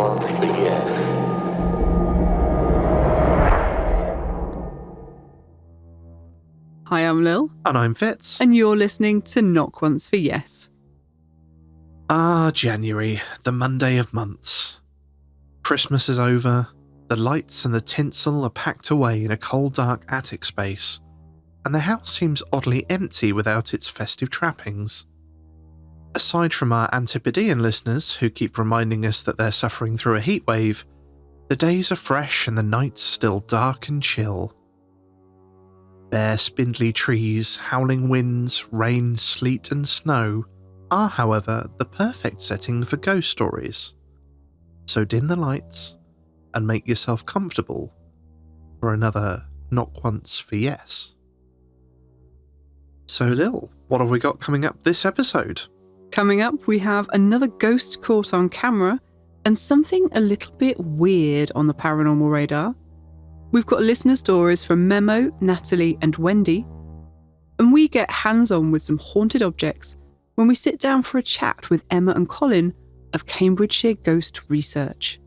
Once for Yes. Hi, I'm Lil. And I'm Fitz. And you're listening to Knock Once for Yes. January, the Monday of months. Christmas is over, the lights and the tinsel are packed away in a cold dark attic space, and the house seems oddly empty without its festive trappings. Aside from our Antipodean listeners who keep reminding us that they're suffering through a heatwave, the days are fresh and the nights still dark and chill. Bare spindly trees, howling winds, rain, sleet and snow are, however, the perfect setting for ghost stories. So dim the lights and make yourself comfortable for another Knock Once for Yes. So Lil, what have we got coming up this episode? Coming up, we have another ghost caught on camera and something a little bit weird on the paranormal radar. We've got listener stories from Memo, Natalie and Wendy, and we get hands-on with some haunted objects when we sit down for a chat with Emma and Colin of Cambridgeshire Ghost Research.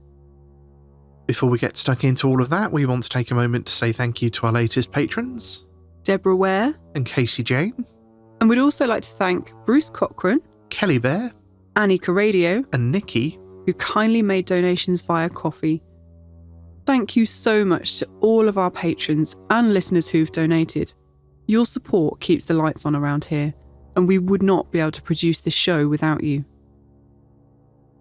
Before we get stuck into all of that, we want to take a moment to say thank you to our latest patrons, Deborah Ware and Casey Jane, and we'd also like to thank Bruce Cochran, Kelly Bear, Annie Caradio, and Nikki, who kindly made donations via Coffee. Thank you so much to all of our patrons and listeners who've donated. Your support keeps the lights on around here, and we would not be able to produce this show without you.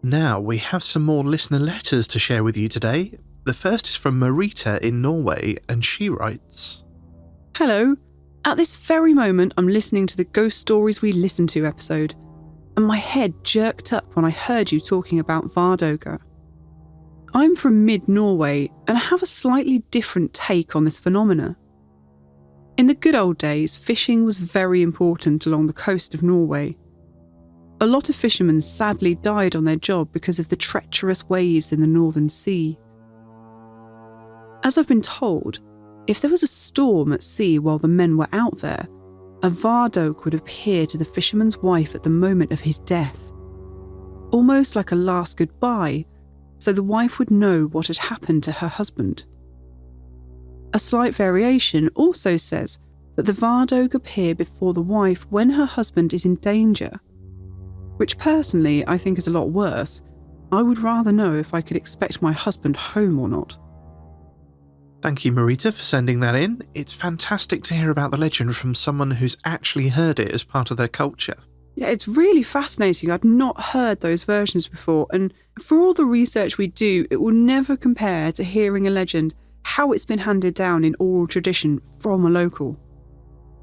Now we have some more listener letters to share with you today. The first is from Marita in Norway, and she writes, Hello. At this very moment I'm listening to the Ghost Stories We Listen To episode, and my head jerked up when I heard you talking about Vardoga. I'm from mid-Norway and have a slightly different take on this phenomena. In the good old days, fishing was very important along the coast of Norway. A lot of fishermen sadly died on their job because of the treacherous waves in the Northern Sea. As I've been told, if there was a storm at sea while the men were out there, a Vardok would appear to the fisherman's wife at the moment of his death, almost like a last goodbye, so the wife would know what had happened to her husband. A slight variation also says that the Vardog appear before the wife when her husband is in danger, which personally I think is a lot worse. I would rather know if I could expect my husband home or not. Thank you, Marita, for sending that in. It's fantastic to hear about the legend from someone who's actually heard it as part of their culture. Yeah, it's really fascinating. I'd not heard those versions before, and for all the research we do, it will never compare to hearing a legend, how it's been handed down in oral tradition from a local.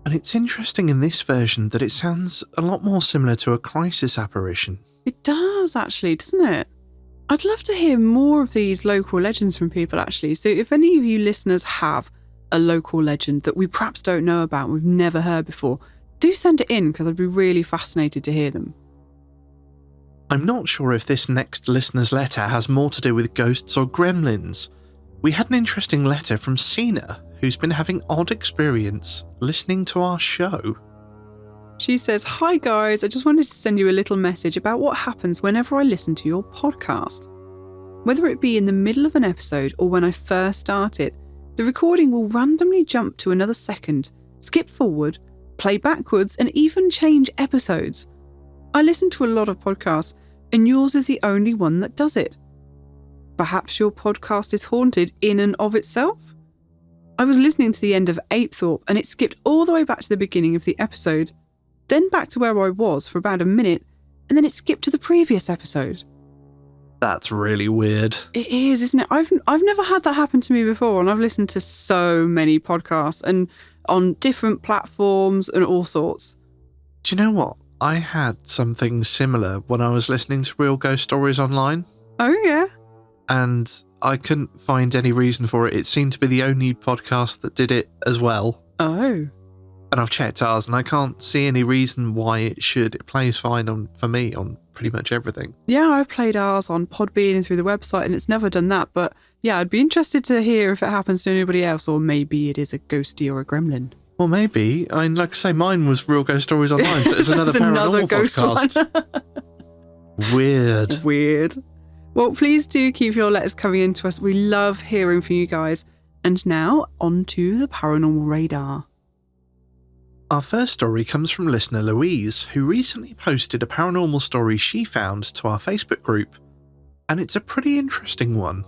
And it's interesting in this version that it sounds a lot more similar to a crisis apparition. It does, actually, doesn't it? I'd love to hear more of these local legends from people, actually. So if any of you listeners have a local legend that we perhaps don't know about, we've never heard before, do send it in, because I'd be really fascinated to hear them. I'm not sure if this next listener's letter has more to do with ghosts or gremlins. We had an interesting letter from Sina, who's been having odd experience listening to our show. She says, Hi guys, I just wanted to send you a little message about what happens whenever I listen to your podcast. Whether it be in the middle of an episode or when I first start it, the recording will randomly jump to another second, skip forward, play backwards, and even change episodes. I listen to a lot of podcasts, and yours is the only one that does it. Perhaps your podcast is haunted in and of itself? I was listening to the end of Apethorpe and it skipped all the way back to the beginning of the episode, then back to where I was for about a minute, and then it skipped to the previous episode. That's really weird. It is, isn't it? I've never had that happen to me before, and I've listened to so many podcasts and on different platforms and all sorts. Do you know what? I had something similar when I was listening to Real Ghost Stories online. Oh, yeah? And I couldn't find any reason for it. It seemed to be the only podcast that did it as well. Oh. And I've checked ours, and I can't see any reason why it should. It plays fine for me on pretty much everything. Yeah, I've played ours on Podbean and through the website, and it's never done that. But yeah, I'd be interested to hear if it happens to anybody else, or maybe it is a ghosty or a gremlin. Well, maybe. I mean, like I say, mine was Real Ghost Stories Online, so it's another paranormal ghost podcast. one. Weird. Weird. Well, please do keep your letters coming in to us. We love hearing from you guys. And now, on to the paranormal radar. Our first story comes from listener Louise, who recently posted a paranormal story she found to our Facebook group, and it's a pretty interesting one.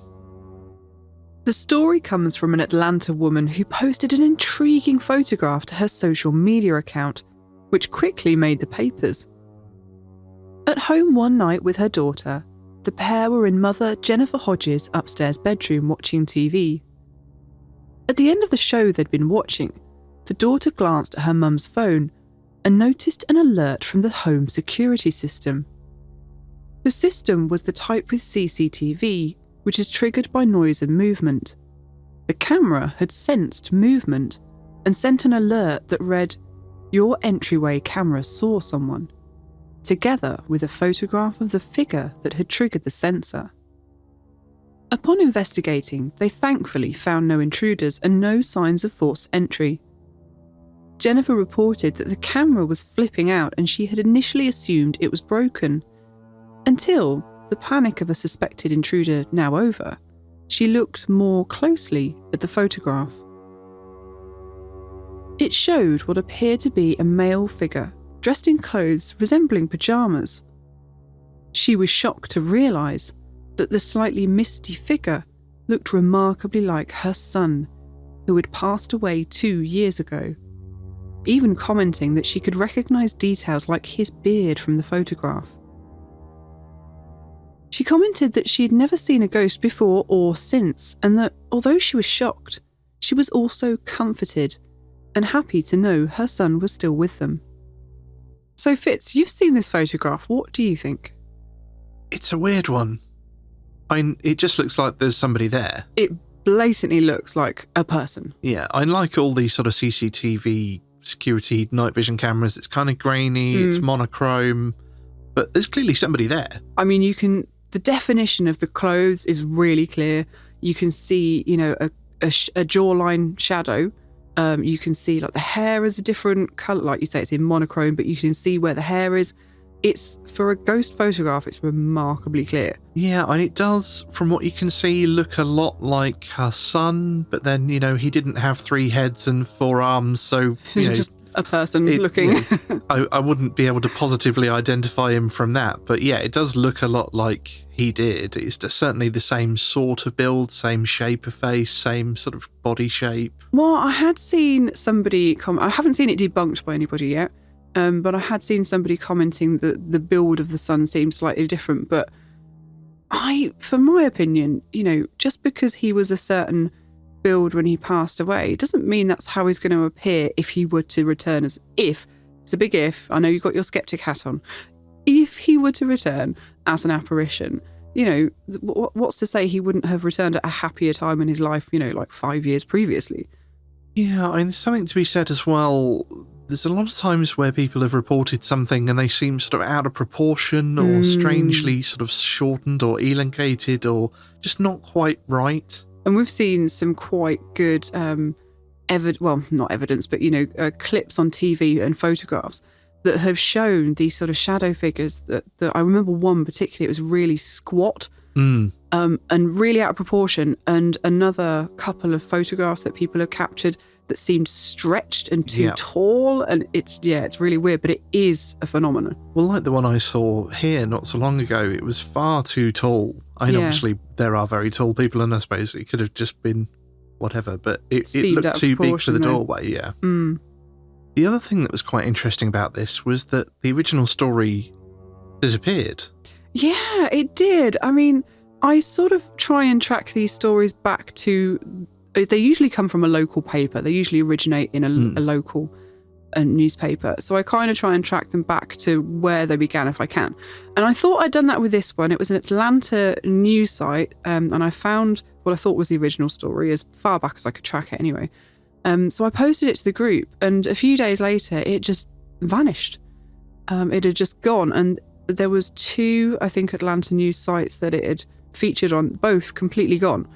The story comes from an Atlanta woman who posted an intriguing photograph to her social media account, which quickly made the papers. At home one night with her daughter, the pair were in mother Jennifer Hodges' upstairs bedroom watching TV. At the end of the show they'd been watching, the daughter glanced at her mum's phone and noticed an alert from the home security system. The system was the type with CCTV, which is triggered by noise and movement. The camera had sensed movement and sent an alert that read, "Your entryway camera saw someone," together with a photograph of the figure that had triggered the sensor. Upon investigating, they thankfully found no intruders and no signs of forced entry. Jennifer reported that the camera was flipping out and she had initially assumed it was broken. Until, the panic of a suspected intruder now over, she looked more closely at the photograph. It showed what appeared to be a male figure dressed in clothes resembling pyjamas. She was shocked to realise that the slightly misty figure looked remarkably like her son, who had passed away 2 years ago, even commenting that she could recognise details like his beard from the photograph. She commented that she had never seen a ghost before or since, and that although she was shocked, she was also comforted and happy to know her son was still with them. So Fitz, you've seen this photograph. What do you think? It's a weird one. It just looks like there's somebody there. It blatantly looks like a person. Yeah, I like all these sort of CCTV security night vision cameras. It's kind of grainy, it's monochrome, but there's clearly somebody there. I mean, the definition of the clothes is really clear. You can see, a jawline shadow. You can see like the hair is a different colour, like you say, it's in monochrome, but you can see where the hair is. It's, for a ghost photograph, it's remarkably clear. Yeah, and it does, from what you can see, look a lot like her son, but then, he didn't have 3 heads and 4 arms, so... He's just a person looking. I wouldn't be able to positively identify him from that, but yeah, it does look a lot like he did. It's certainly the same sort of build, same shape of face, same sort of body shape. Well, I had seen somebody I haven't seen it debunked by anybody yet, but I had seen somebody commenting that the build of the son seems slightly different, but for my opinion, just because he was a certain build when he passed away doesn't mean that's how he's going to appear if he were to return it's a big if, I know you've got your skeptic hat on, if he were to return as an apparition, what's to say he wouldn't have returned at a happier time in his life, like 5 years previously. Yeah, I mean, there's something to be said as well. There's a lot of times where people have reported something and they seem sort of out of proportion or strangely sort of shortened or elongated or just not quite right. And we've seen some quite good, not evidence, but, clips on TV and photographs that have shown these sort of shadow figures that I remember one particularly, it was really squat and really out of proportion. And another couple of photographs that people have captured that seemed stretched and too tall. And it's really weird, but it is a phenomenon. Well, like the one I saw here not so long ago, it was far too tall. I mean, obviously there are very tall people, and I suppose it could have just been whatever, but it looked too big for the doorway, yeah. The other thing that was quite interesting about this was that the original story disappeared. Yeah, it did. I mean, I sort of try and track these stories back to... They usually come from a local paper. They usually originate in a local newspaper. So I kind of try and track them back to where they began if I can. And I thought I'd done that with this one. It was an Atlanta news site, and I found what I thought was the original story as far back as I could track it anyway. So I posted it to the group, and a few days later, it just vanished. It had just gone, and there was 2, I think, Atlanta news sites that it had featured on, both completely gone.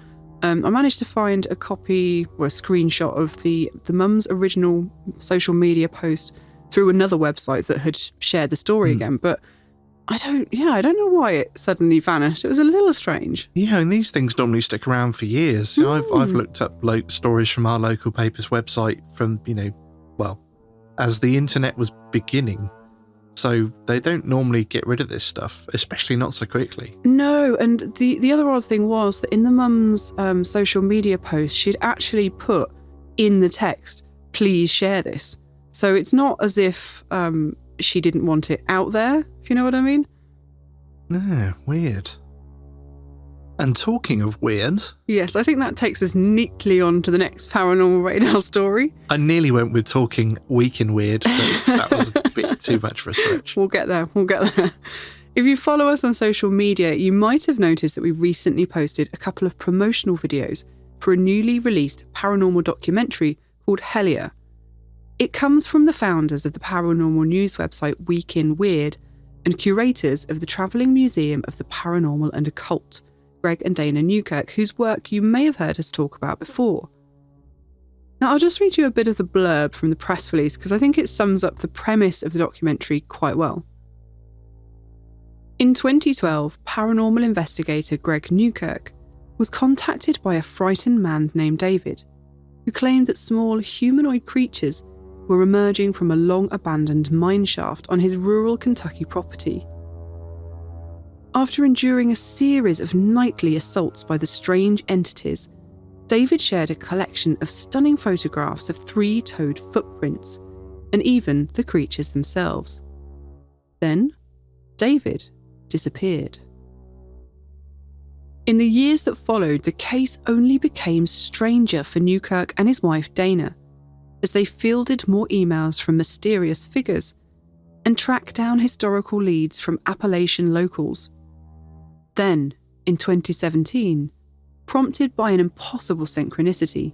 I managed to find a copy or a screenshot of the mum's original social media post through another website that had shared the story again. But I don't know why it suddenly vanished. It was a little strange. Yeah, and these things normally stick around for years. I've looked up stories from our local paper's website from, as the internet was beginning. So they don't normally get rid of this stuff, especially not so quickly. No, and the other odd thing was that in the mum's social media post, she'd actually put in the text, please share this. So it's not as if she didn't want it out there, if you know what I mean. No, weird. And talking of weird... Yes, I think that takes us neatly on to the next Paranormal Radar story. I nearly went with talking weak and weird, but that was a bit too much for a stretch. We'll get there. If you follow us on social media, you might have noticed that we recently posted a couple of promotional videos for a newly released paranormal documentary called Helier. It comes from the founders of the paranormal news website Week in Weird and curators of the Travelling Museum of the Paranormal and Occult, Greg and Dana Newkirk, whose work you may have heard us talk about before. Now, I'll just read you a bit of the blurb from the press release because I think it sums up the premise of the documentary quite well. In 2012, paranormal investigator Greg Newkirk was contacted by a frightened man named David, who claimed that small humanoid creatures were emerging from a long-abandoned mine shaft on his rural Kentucky property. After enduring a series of nightly assaults by the strange entities, David shared a collection of stunning photographs of three-toed footprints, and even the creatures themselves. Then, David disappeared. In the years that followed, the case only became stranger for Newkirk and his wife Dana, as they fielded more emails from mysterious figures and tracked down historical leads from Appalachian locals. Then, in 2017, prompted by an impossible synchronicity,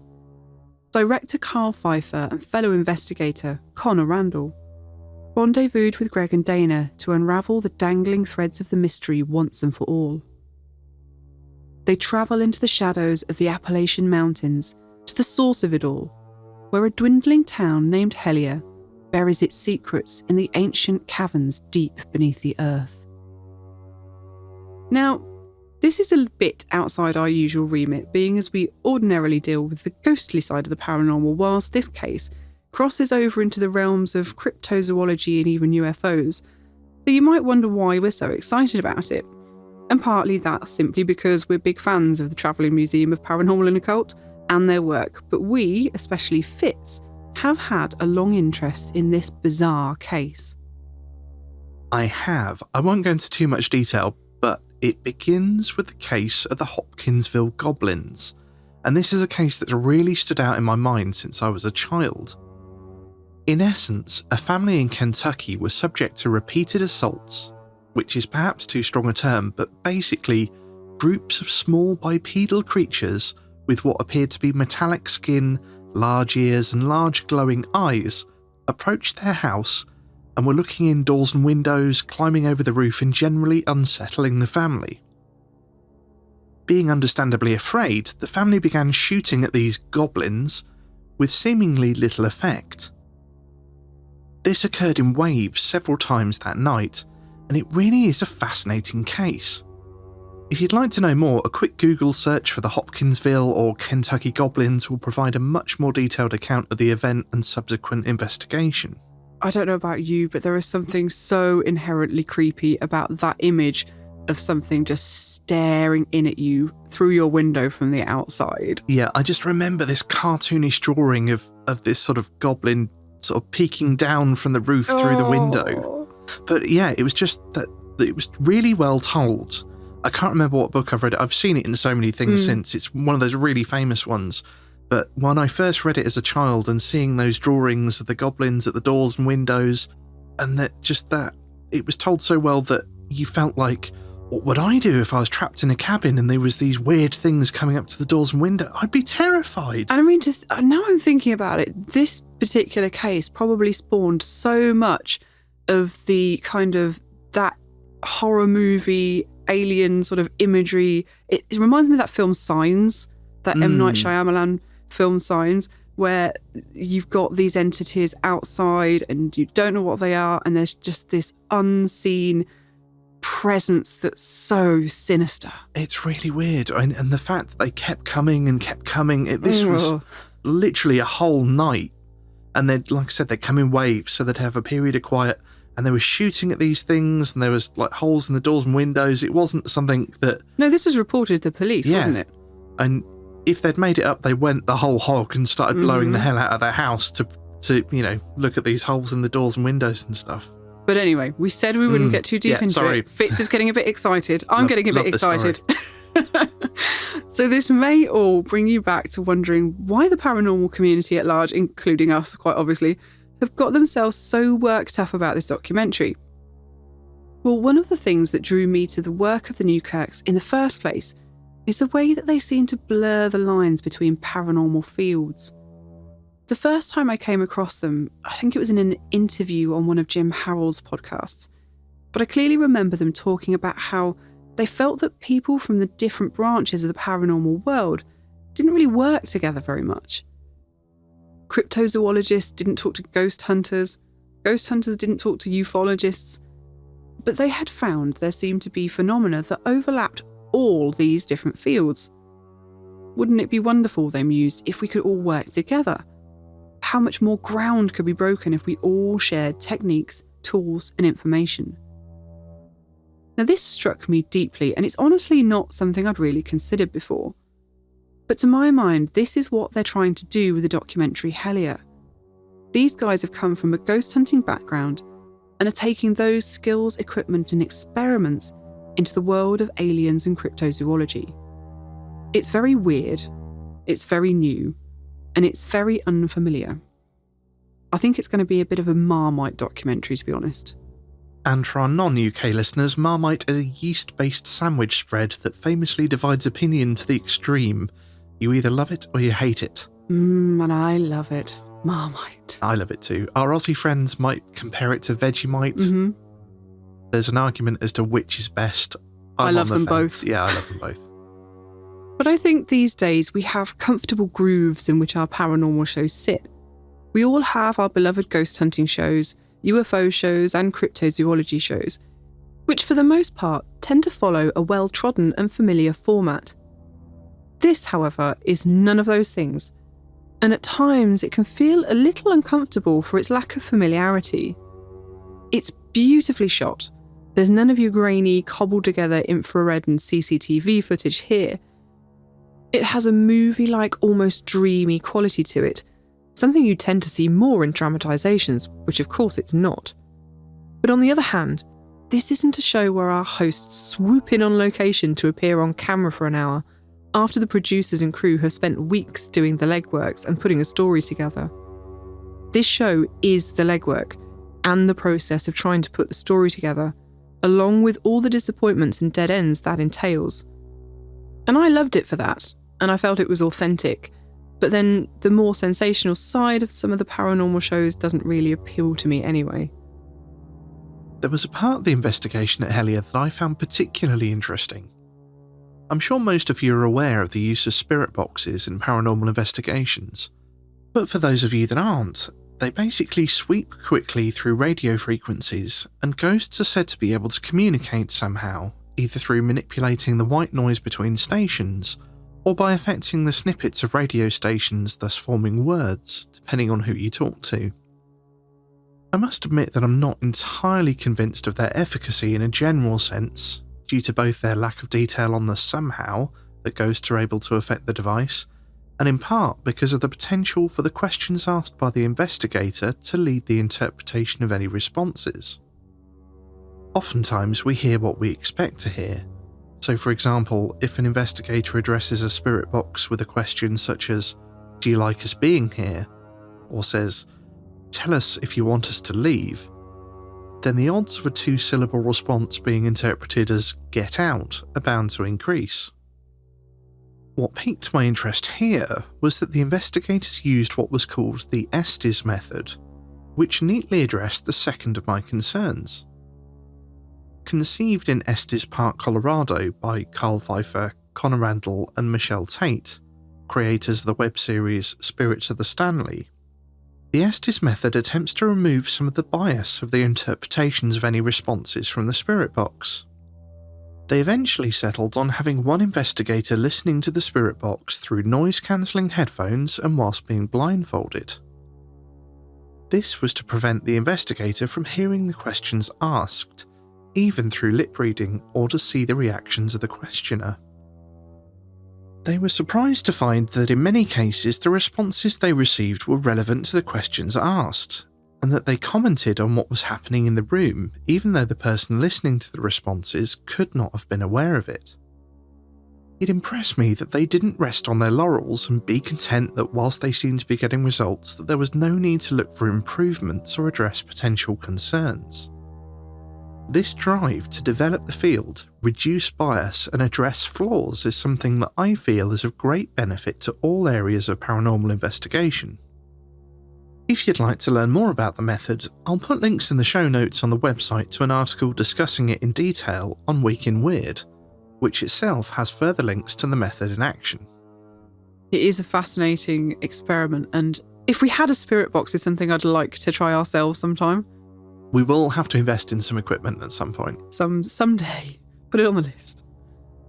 director Carl Pfeiffer and fellow investigator Connor Randall rendezvoused with Greg and Dana to unravel the dangling threads of the mystery once and for all. They travel into the shadows of the Appalachian Mountains to the source of it all, where a dwindling town named Helier buries its secrets in the ancient caverns deep beneath the earth. Now, this is a bit outside our usual remit, being as we ordinarily deal with the ghostly side of the paranormal, whilst this case crosses over into the realms of cryptozoology and even UFOs. So you might wonder why we're so excited about it. And partly that's simply because we're big fans of the Travelling Museum of Paranormal and Occult and their work, but we, especially Fitz, have had a long interest in this bizarre case. I have. I won't go into too much detail, but it begins with the case of the Hopkinsville Goblins, and this is a case that's really stood out in my mind since I was a child. In essence, a family in Kentucky was subject to repeated assaults, which is perhaps too strong a term, but basically groups of small bipedal creatures with what appeared to be metallic skin, large ears and large glowing eyes approached their house and were looking in doors and windows, climbing over the roof and generally unsettling the family. Being understandably afraid, the family began shooting at these goblins with seemingly little effect. This occurred in waves several times that night, and it really is a fascinating case. If you'd like to know more, a quick Google search for the Hopkinsville or Kentucky Goblins will provide a much more detailed account of the event and subsequent investigation. I don't know about you, but there is something so inherently creepy about that image of something just staring in at you through your window from the outside. Yeah, I just remember this cartoonish drawing of this sort of goblin sort of peeking down from the roof through the window. But yeah, it was just that it was really well told. I can't remember what book I've read it. I've seen it in so many things since. It's one of those really famous ones. But when I first read it as a child and seeing those drawings of the goblins at the doors and windows, and that it was told so well that you felt like, what would I do if I was trapped in a cabin and there was these weird things coming up to the doors and windows? I'd be terrified. And I mean, now I'm thinking about it, this particular case probably spawned so much of the kind of that horror movie, alien sort of imagery. It reminds me of that film Signs, that M. Night Shyamalan film Signs, where you've got these entities outside and you don't know what they are, and there's just this unseen presence that's so sinister. It's really weird. And the fact that they kept coming and kept coming. This was literally a whole night. And they'd, like I said, they'd come in waves, so they'd have a period of quiet. And they were shooting at these things, and there was like holes in the doors and windows. It wasn't something that... No, this was reported to the police, wasn't it? And if they'd made it up, they went the whole hog and started blowing the hell out of their house to look at these holes in the doors and windows and stuff. But anyway, we said we wouldn't get too deep into it. Fitz is getting a bit excited. I'm getting a bit excited. So this may all bring you back to wondering why the paranormal community at large, including us quite obviously, have got themselves so worked up about this documentary. Well, one of the things that drew me to the work of the Newkirks in the first place is the way that they seem to blur the lines between paranormal fields. The first time I came across them, I think it was in an interview on one of Jim Harrell's podcasts, but I clearly remember them talking about how they felt that people from the different branches of the paranormal world didn't really work together very much. Cryptozoologists didn't talk to ghost hunters didn't talk to ufologists, but they had found there seemed to be phenomena that overlapped all these different fields. Wouldn't it be wonderful, they mused, if we could all work together? How much more ground could be broken if we all shared techniques, tools, and information? Now, this struck me deeply, and it's honestly not something I'd really considered before. But to my mind, this is what they're trying to do with the documentary Helier. These guys have come from a ghost hunting background and are taking those skills, equipment, and experiments into the world of aliens and cryptozoology. It's very weird, it's very new, and it's very unfamiliar. I think it's going to be a bit of a Marmite documentary, to be honest. And for our non-UK listeners, Marmite is a yeast-based sandwich spread that famously divides opinion to the extreme. You either love it or you hate it. And I love it. Marmite. I love it too. Our Aussie friends might compare it to Vegemite. There's an argument as to which is best. I love them both. Yeah, I love them both. But I think these days we have comfortable grooves in which our paranormal shows sit. We all have our beloved ghost hunting shows, UFO shows, and cryptozoology shows, which for the most part tend to follow a well-trodden and familiar format. This, however, is none of those things, and at times it can feel a little uncomfortable for its lack of familiarity. It's beautifully shot. There's none of your grainy, cobbled-together infrared and CCTV footage here. It has a movie-like, almost dreamy quality to it, something you tend to see more in dramatisations, which of course it's not. But on the other hand, this isn't a show where our hosts swoop in on location to appear on camera for an hour, after the producers and crew have spent weeks doing the legworks and putting a story together. This show is the legwork, and the process of trying to put the story together, along with all the disappointments and dead ends that entails. And I loved it for that, and I felt it was authentic. But then the more sensational side of some of the paranormal shows doesn't really appeal to me anyway. There was a part of the investigation at Helier that I found particularly interesting. I'm sure most of you are aware of the use of spirit boxes in paranormal investigations, but for those of you that aren't, they basically sweep quickly through radio frequencies, and ghosts are said to be able to communicate somehow, either through manipulating the white noise between stations, or by affecting the snippets of radio stations, thus forming words, depending on who you talk to. I must admit that I'm not entirely convinced of their efficacy in a general sense, due to both their lack of detail on the somehow that ghosts are able to affect the device, and in part because of the potential for the questions asked by the investigator to lead the interpretation of any responses. Oftentimes we hear what we expect to hear. So for example, if an investigator addresses a spirit box with a question such as, "Do you like us being here?" or says, "Tell us if you want us to leave," then the odds of a two-syllable response being interpreted as "get out" are bound to increase. What piqued my interest here was that the investigators used what was called the Estes method, which neatly addressed the second of my concerns. Conceived in Estes Park, Colorado by Carl Pfeiffer, Connor Randall and Michelle Tate, creators of the web series Spirits of the Stanley, the Estes method attempts to remove some of the bias of the interpretations of any responses from the spirit box, They eventually settled on having one investigator listening to the spirit box through noise-cancelling headphones and whilst being blindfolded. This was to prevent the investigator from hearing the questions asked, even through lip reading, or to see the reactions of the questioner. They were surprised to find that in many cases the responses they received were relevant to the questions asked, and that they commented on what was happening in the room even though the person listening to the responses could not have been aware of it. It impressed me that they didn't rest on their laurels and be content that whilst they seemed to be getting results, that there was no need to look for improvements or address potential concerns. This drive to develop the field, reduce bias and address flaws is something that I feel is of great benefit to all areas of paranormal investigation. If you'd like to learn more about the method, I'll put links in the show notes on the website to an article discussing it in detail on Week in Weird, which itself has further links to the method in action. It is a fascinating experiment, and if we had a spirit box, it's something I'd like to try ourselves sometime. We will have to invest in some equipment at some point. Someday. Put it on the list.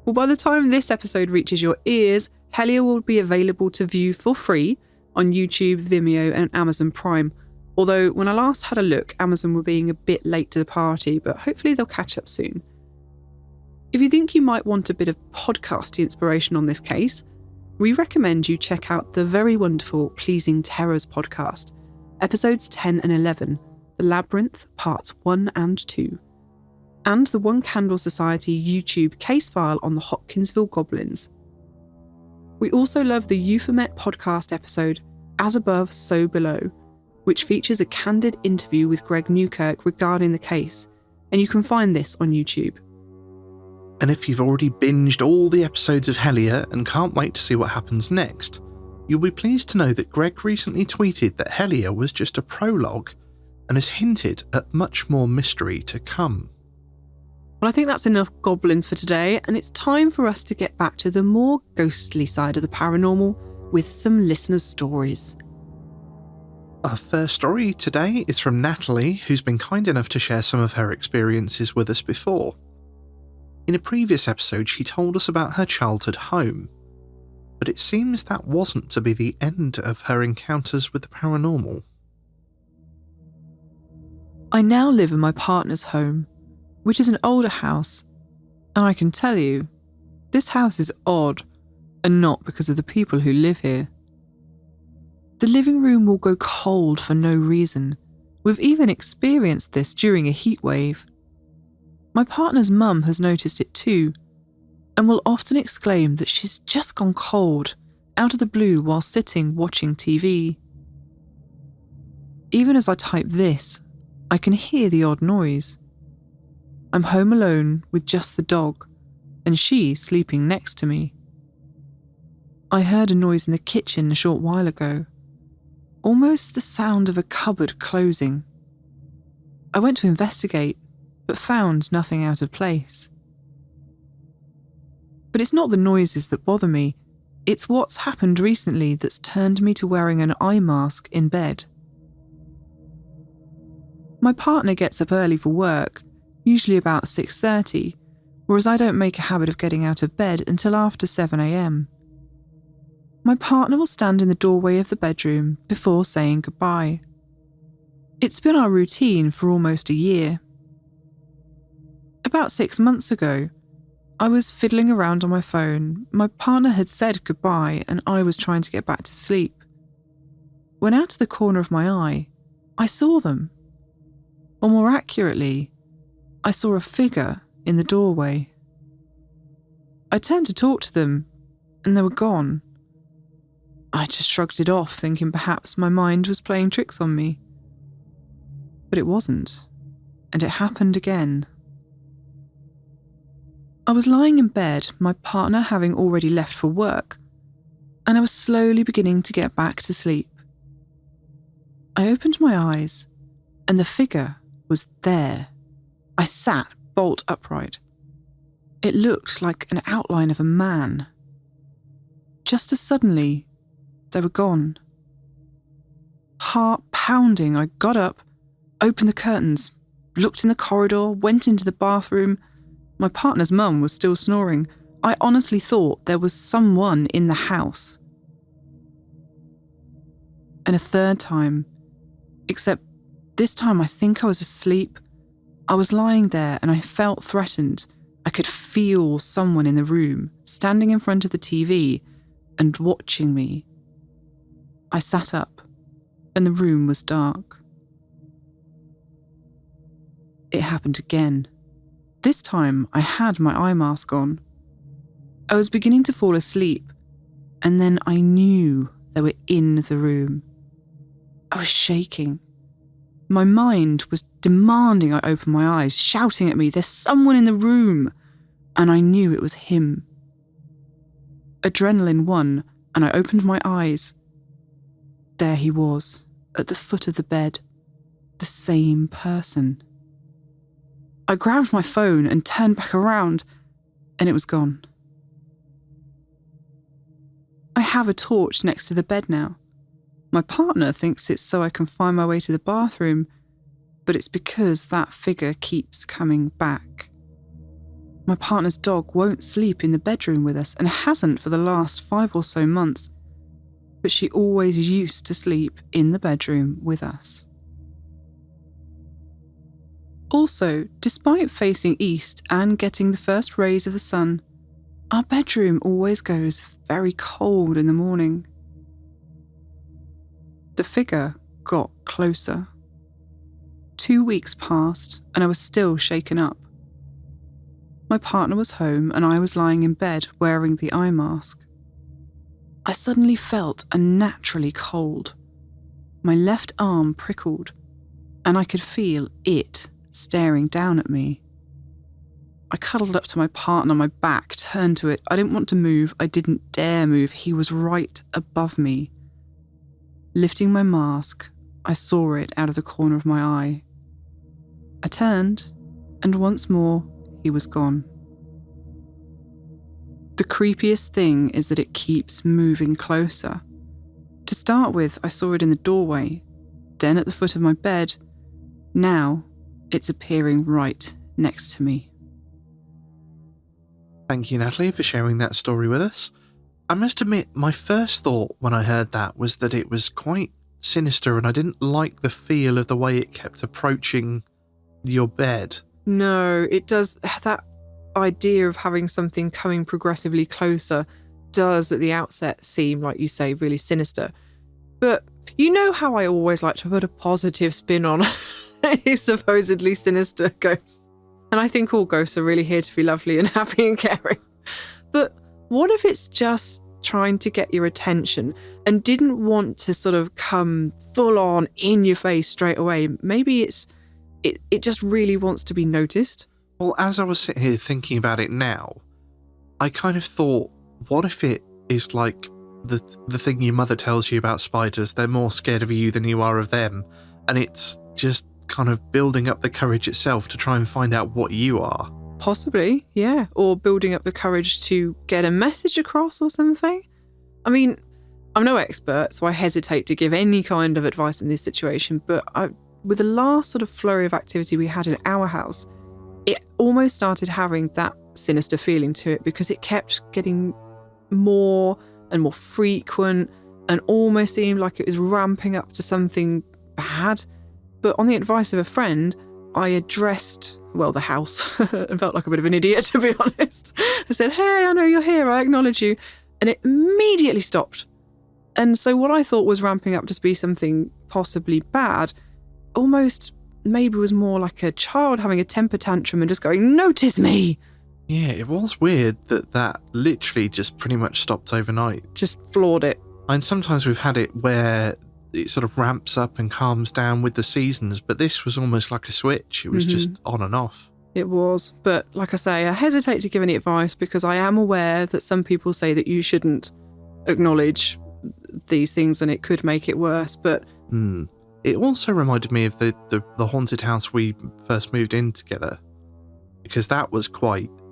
Well, by the time this episode reaches your ears, Helier will be available to view for free on YouTube, Vimeo and Amazon Prime. Although when I last had a look, Amazon were being a bit late to the party, but hopefully they'll catch up soon. If you think you might want a bit of podcasty inspiration on this case, we recommend you check out the very wonderful Pleasing Terrors podcast, episodes 10 and 11, The Labyrinth, parts 1 and 2, and the One Candle Society YouTube case file on the Hopkinsville Goblins. We also love the Euphomet podcast episode, As Above, So Below, which features a candid interview with Greg Newkirk regarding the case, and you can find this on YouTube. And if you've already binged all the episodes of Helier and can't wait to see what happens next, you'll be pleased to know that Greg recently tweeted that Helier was just a prologue and has hinted at much more mystery to come. Well, I think that's enough goblins for today, and it's time for us to get back to the more ghostly side of the paranormal with some listeners' stories. Our first story today is from Natalie, who's been kind enough to share some of her experiences with us before. In a previous episode, she told us about her childhood home, but it seems that wasn't to be the end of her encounters with the paranormal. I now live in my partner's home, which is an older house, and I can tell you, this house is odd, and not because of the people who live here. The living room will go cold for no reason. We've even experienced this during a heat wave. My partner's mum has noticed it too, and will often exclaim that she's just gone cold, out of the blue while sitting watching TV. Even as I type this, I can hear the odd noise. I'm home alone with just the dog, and she sleeping next to me. I heard a noise in the kitchen a short while ago, almost the sound of a cupboard closing. I went to investigate, but found nothing out of place. But it's not the noises that bother me, it's what's happened recently that's turned me to wearing an eye mask in bed. My partner gets up early for work, usually about 6:30, whereas I don't make a habit of getting out of bed until after 7 a.m. My partner will stand in the doorway of the bedroom before saying goodbye. It's been our routine for almost a year. About 6 months ago, I was fiddling around on my phone. My partner had said goodbye and I was trying to get back to sleep. When out of the corner of my eye, I saw them. Or more accurately, I saw a figure in the doorway. I turned to talk to them, and they were gone. I just shrugged it off, thinking perhaps my mind was playing tricks on me. But it wasn't, and it happened again. I was lying in bed, my partner having already left for work, and I was slowly beginning to get back to sleep. I opened my eyes, and the figure was there. I sat bolt upright. It looked like an outline of a man. Just as suddenly, they were gone. Heart pounding, I got up, opened the curtains, looked in the corridor, went into the bathroom. My partner's mum was still snoring. I honestly thought there was someone in the house. And a third time, except this time I think I was asleep. I was lying there and I felt threatened. I could feel someone in the room, standing in front of the TV and watching me. I sat up and the room was dark. It happened again. This time I had my eye mask on. I was beginning to fall asleep and then I knew they were in the room. I was shaking. My mind was demanding I open my eyes, shouting at me, "There's someone in the room!" And I knew it was him. Adrenaline won, and I opened my eyes. There he was, at the foot of the bed. The same person. I grabbed my phone and turned back around, and it was gone. I have a torch next to the bed now. My partner thinks it's so I can find my way to the bathroom, but it's because that figure keeps coming back. My partner's dog won't sleep in the bedroom with us and hasn't for the last 5 or so months, but she always used to sleep in the bedroom with us. Also, despite facing east and getting the first rays of the sun, our bedroom always goes very cold in the morning. The figure got closer. 2 weeks passed and I was still shaken up. My partner was home and I was lying in bed wearing the eye mask. I suddenly felt unnaturally cold. My left arm prickled and I could feel it staring down at me. I cuddled up to my partner, my back turned to it. I didn't want to move. I didn't dare move. He was right above me. Lifting my mask, I saw it out of the corner of my eye. I turned, and once more, he was gone. The creepiest thing is that it keeps moving closer. To start with, I saw it in the doorway, then at the foot of my bed. Now, it's appearing right next to me. Thank you, Natalie, for sharing that story with us. I must admit, my first thought when I heard that was that it was quite sinister and I didn't like the feel of the way it kept approaching your bed. No, it does. That idea of having something coming progressively closer does at the outset seem, like you say, really sinister. But you know how I always like to put a positive spin on a supposedly sinister ghost. And I think all ghosts are really here to be lovely and happy and caring. But what if it's just trying to get your attention and didn't want to sort of come full on in your face straight away? Maybe it just really wants to be noticed. Well, as I was sitting here thinking about it now, I kind of thought, what if it is like the thing your mother tells you about spiders? They're more scared of you than you are of them. And it's just kind of building up the courage itself to try and find out what you are. Possibly, yeah. Or building up the courage to get a message across or something. I mean, I'm no expert, so I hesitate to give any kind of advice in this situation, but with the last sort of flurry of activity we had in our house, it almost started having that sinister feeling to it because it kept getting more and more frequent and almost seemed like it was ramping up to something bad. But on the advice of a friend, I addressed, the house, and felt like a bit of an idiot, to be honest. I said, "Hey, I know you're here, I acknowledge you." And it immediately stopped. And so what I thought was ramping up to be something possibly bad, almost maybe was more like a child having a temper tantrum and just going, "Notice me!" Yeah, it was weird that literally just pretty much stopped overnight. Just floored it. And sometimes we've had it where it sort of ramps up and calms down with the seasons, but this was almost like a switch. It was just on and off. It was. But like I say, I hesitate to give any advice because I am aware that some people say that you shouldn't acknowledge these things and it could make it worse. But it also reminded me of the haunted house we first moved in together, because that was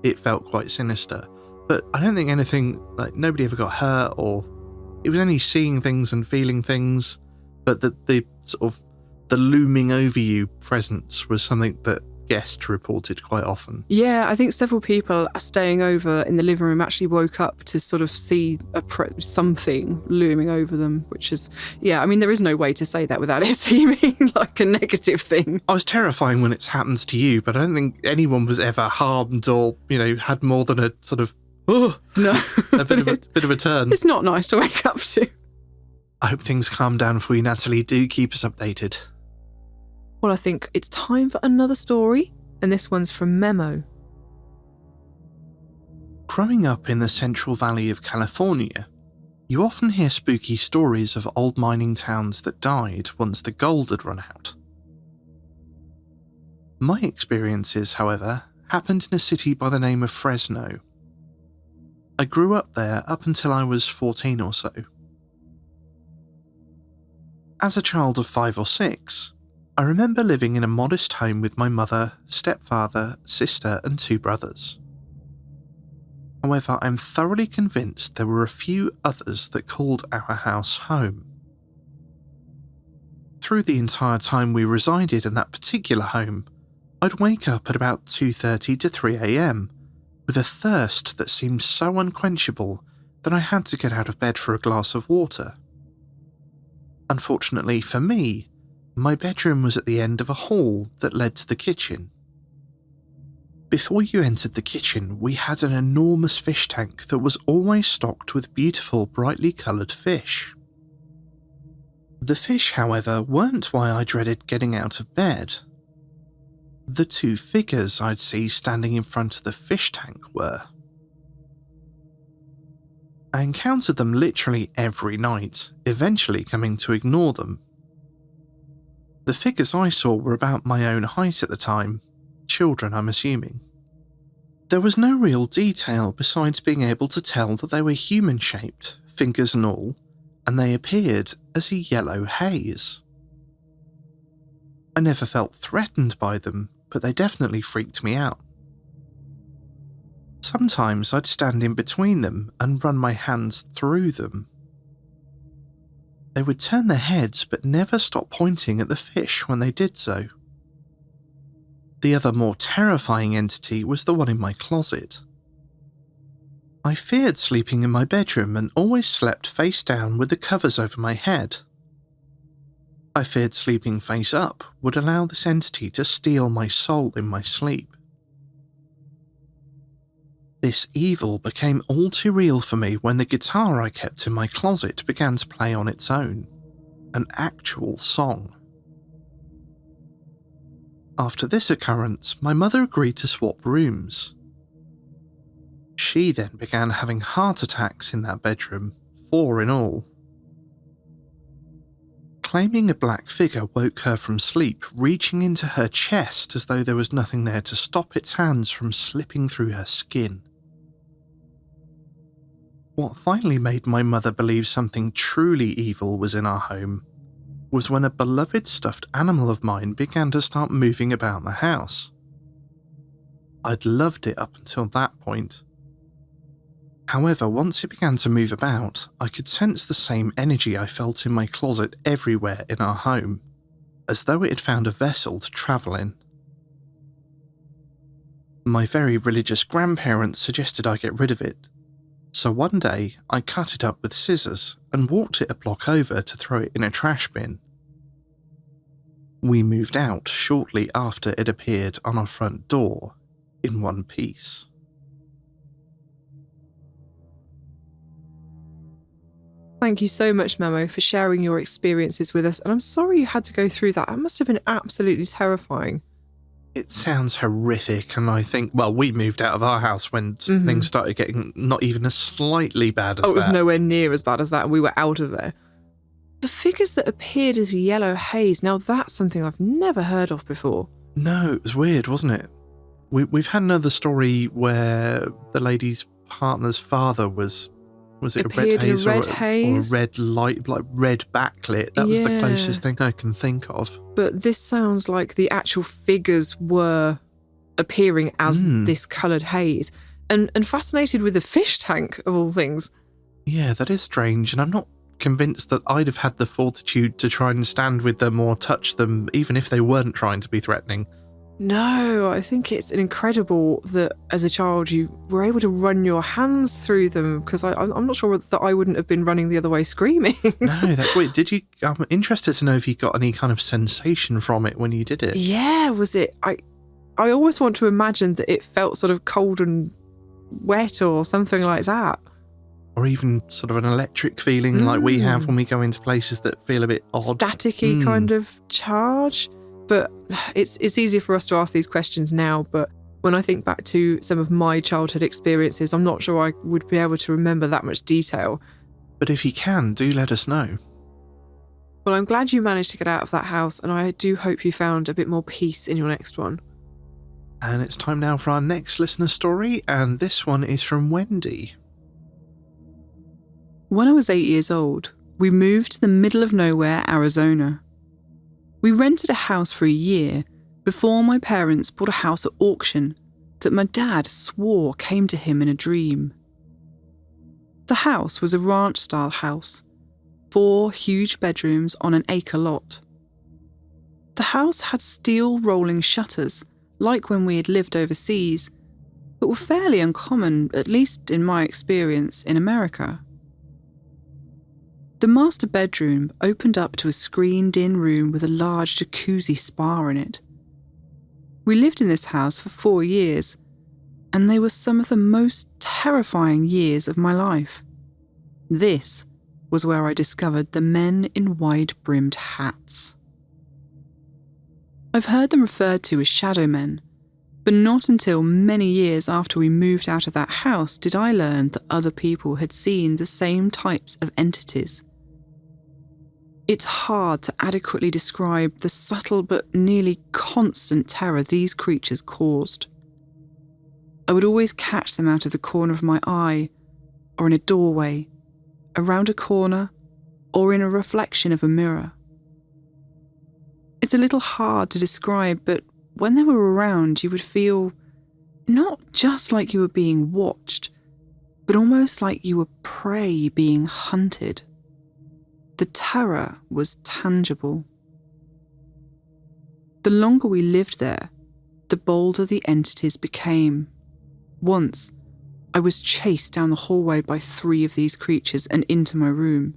it felt quite sinister. But I don't think anything, like nobody ever got hurt, or it was only seeing things and feeling things. But the sort of the looming over you presence was something that guest reported quite often. Yeah, I think several people staying over in the living room actually woke up to sort of see something looming over them, which is, yeah, I mean, there is no way to say that without it seeming like a negative thing. I was terrifying when it happened to you, but I don't think anyone was ever harmed or, had more than a sort of, No, a bit of a turn. It's not nice to wake up to. I hope things calm down for you, Natalie. Do keep us updated. Well, I think it's time for another story, and this one's from Memo. Growing up in the Central Valley of California, you often hear spooky stories of old mining towns that died once the gold had run out. My experiences, however, happened in a city by the name of Fresno. I grew up there up until I was 14 or so. As a child of 5 or 6, I remember living in a modest home with my mother, stepfather, sister, and 2 brothers. However, I'm thoroughly convinced there were a few others that called our house home. Through the entire time we resided in that particular home, I'd wake up at about 2:30 to 3 a.m. with a thirst that seemed so unquenchable that I had to get out of bed for a glass of water. Unfortunately for me, my bedroom was at the end of a hall that led to the kitchen. Before you entered the kitchen, we had an enormous fish tank that was always stocked with beautiful, brightly coloured fish. The fish, however, weren't why I dreaded getting out of bed. The 2 figures I'd see standing in front of the fish tank were. I encountered them literally every night, eventually coming to ignore them. The figures I saw were about my own height at the time, children I'm assuming. There was no real detail besides being able to tell that they were human-shaped, fingers and all, and they appeared as a yellow haze. I never felt threatened by them, but they definitely freaked me out. Sometimes I'd stand in between them and run my hands through them. They would turn their heads but never stop pointing at the fish when they did so. The other more terrifying entity was the one in my closet. I feared sleeping in my bedroom and always slept face down with the covers over my head. I feared sleeping face up would allow this entity to steal my soul in my sleep. This evil became all too real for me when the guitar I kept in my closet began to play on its own, an actual song. After this occurrence, my mother agreed to swap rooms. She then began having heart attacks in that bedroom, 4 in all. Claiming a black figure woke her from sleep, reaching into her chest as though there was nothing there to stop its hands from slipping through her skin. What finally made my mother believe something truly evil was in our home was when a beloved stuffed animal of mine began to start moving about the house. I'd loved it up until that point. However, once it began to move about, I could sense the same energy I felt in my closet everywhere in our home, as though it had found a vessel to travel in. My very religious grandparents suggested I get rid of it, so one day I cut it up with scissors and walked it a block over to throw it in a trash bin. We moved out shortly after it appeared on our front door in one piece. Thank you so much, Memo, for sharing your experiences with us, and I'm sorry you had to go through that. That must have been absolutely terrifying. It sounds horrific, and I think, well, we moved out of our house when things started getting not even as slightly bad as that. Oh, it was nowhere near as bad as that, and we were out of there. The figures that appeared as yellow haze, now that's something I've never heard of before. No, it was weird, wasn't it? We've had another story where the lady's partner's father was it appeared a red haze, in a red haze? or a red light, like red backlit? That was the closest thing I can think of. But this sounds like the actual figures were appearing as this coloured haze. And fascinated with the fish tank, of all things. Yeah, that is strange, and I'm not convinced that I'd have had the fortitude to try and stand with them or touch them, even if they weren't trying to be threatening. No, I think it's incredible that as a child you were able to run your hands through them, because I'm not sure that I wouldn't have been running the other way screaming. No, that's weird. I'm interested to know if you got any kind of sensation from it when you did it. Yeah, was it? I always want to imagine that it felt sort of cold and wet or something like that. Or even sort of an electric feeling like we have when we go into places that feel a bit odd. Staticky kind of charge. But it's easier for us to ask these questions now, but when I think back to some of my childhood experiences, I'm not sure I would be able to remember that much detail. But if you can, do let us know. Well, I'm glad you managed to get out of that house, and I do hope you found a bit more peace in your next one. And it's time now for our next listener story, and this one is from Wendy. When I was 8 years old, we moved to the middle of nowhere, Arizona. We rented a house for a year before my parents bought a house at auction that my dad swore came to him in a dream. The house was a ranch-style house, 4 huge bedrooms on an acre lot. The house had steel rolling shutters, like when we had lived overseas, but were fairly uncommon, at least in my experience, in America. The master bedroom opened up to a screened-in room with a large jacuzzi spa in it. We lived in this house for 4 years, and they were some of the most terrifying years of my life. This was where I discovered the men in wide-brimmed hats. I've heard them referred to as shadow men, but not until many years after we moved out of that house did I learn that other people had seen the same types of entities. It's hard to adequately describe the subtle but nearly constant terror these creatures caused. I would always catch them out of the corner of my eye, or in a doorway, around a corner, or in a reflection of a mirror. It's a little hard to describe, but when they were around, you would feel not just like you were being watched, but almost like you were prey being hunted. The terror was tangible. The longer we lived there, the bolder the entities became. Once, I was chased down the hallway by 3 of these creatures and into my room.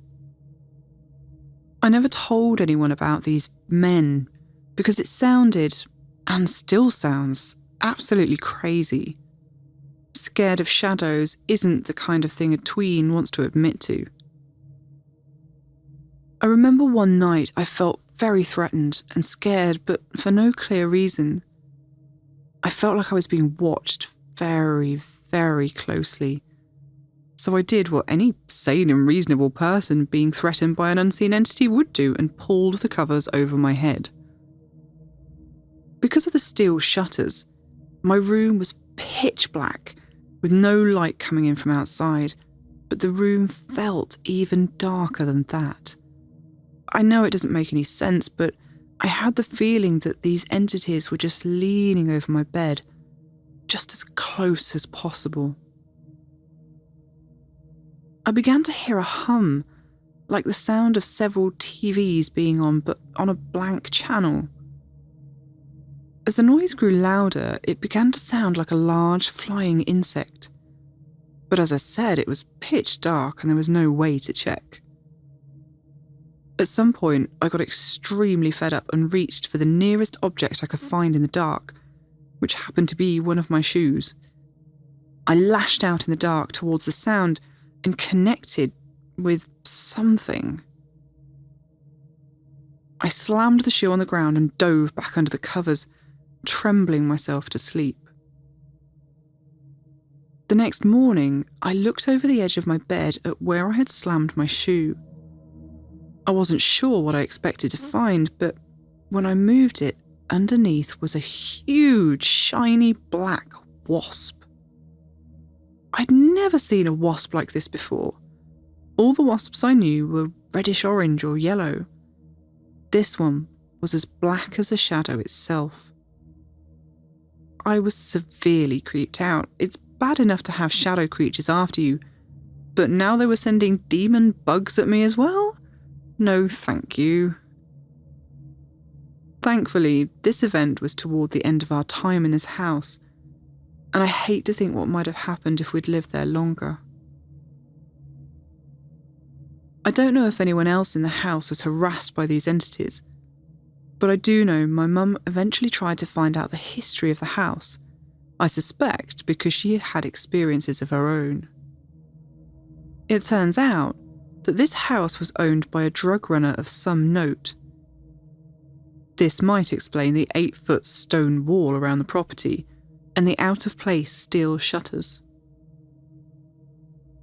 I never told anyone about these men because it sounded, and still sounds, absolutely crazy. Scared of shadows isn't the kind of thing a tween wants to admit to. I remember one night I felt very threatened and scared, but for no clear reason. I felt like I was being watched very, very closely. So I did what any sane and reasonable person being threatened by an unseen entity would do and pulled the covers over my head. Because of the steel shutters, my room was pitch black with no light coming in from outside, but the room felt even darker than that. I know it doesn't make any sense, but I had the feeling that these entities were just leaning over my bed, just as close as possible. I began to hear a hum, like the sound of several TVs being on, but on a blank channel. As the noise grew louder, it began to sound like a large flying insect. But as I said, it was pitch dark and there was no way to check. At some point, I got extremely fed up and reached for the nearest object I could find in the dark, which happened to be one of my shoes. I lashed out in the dark towards the sound and connected with something. I slammed the shoe on the ground and dove back under the covers, trembling myself to sleep. The next morning, I looked over the edge of my bed at where I had slammed my shoe. I wasn't sure what I expected to find, but when I moved it, underneath was a huge, shiny black wasp. I'd never seen a wasp like this before. All the wasps I knew were reddish orange or yellow. This one was as black as a shadow itself. I was severely creeped out. It's bad enough to have shadow creatures after you, but now they were sending demon bugs at me as well? No, thank you. Thankfully, this event was toward the end of our time in this house, and I hate to think what might have happened if we'd lived there longer. I don't know if anyone else in the house was harassed by these entities, but I do know my mum eventually tried to find out the history of the house, I suspect because she had experiences of her own. It turns out that this house was owned by a drug runner of some note. This might explain the 8-foot stone wall around the property and the out-of-place steel shutters.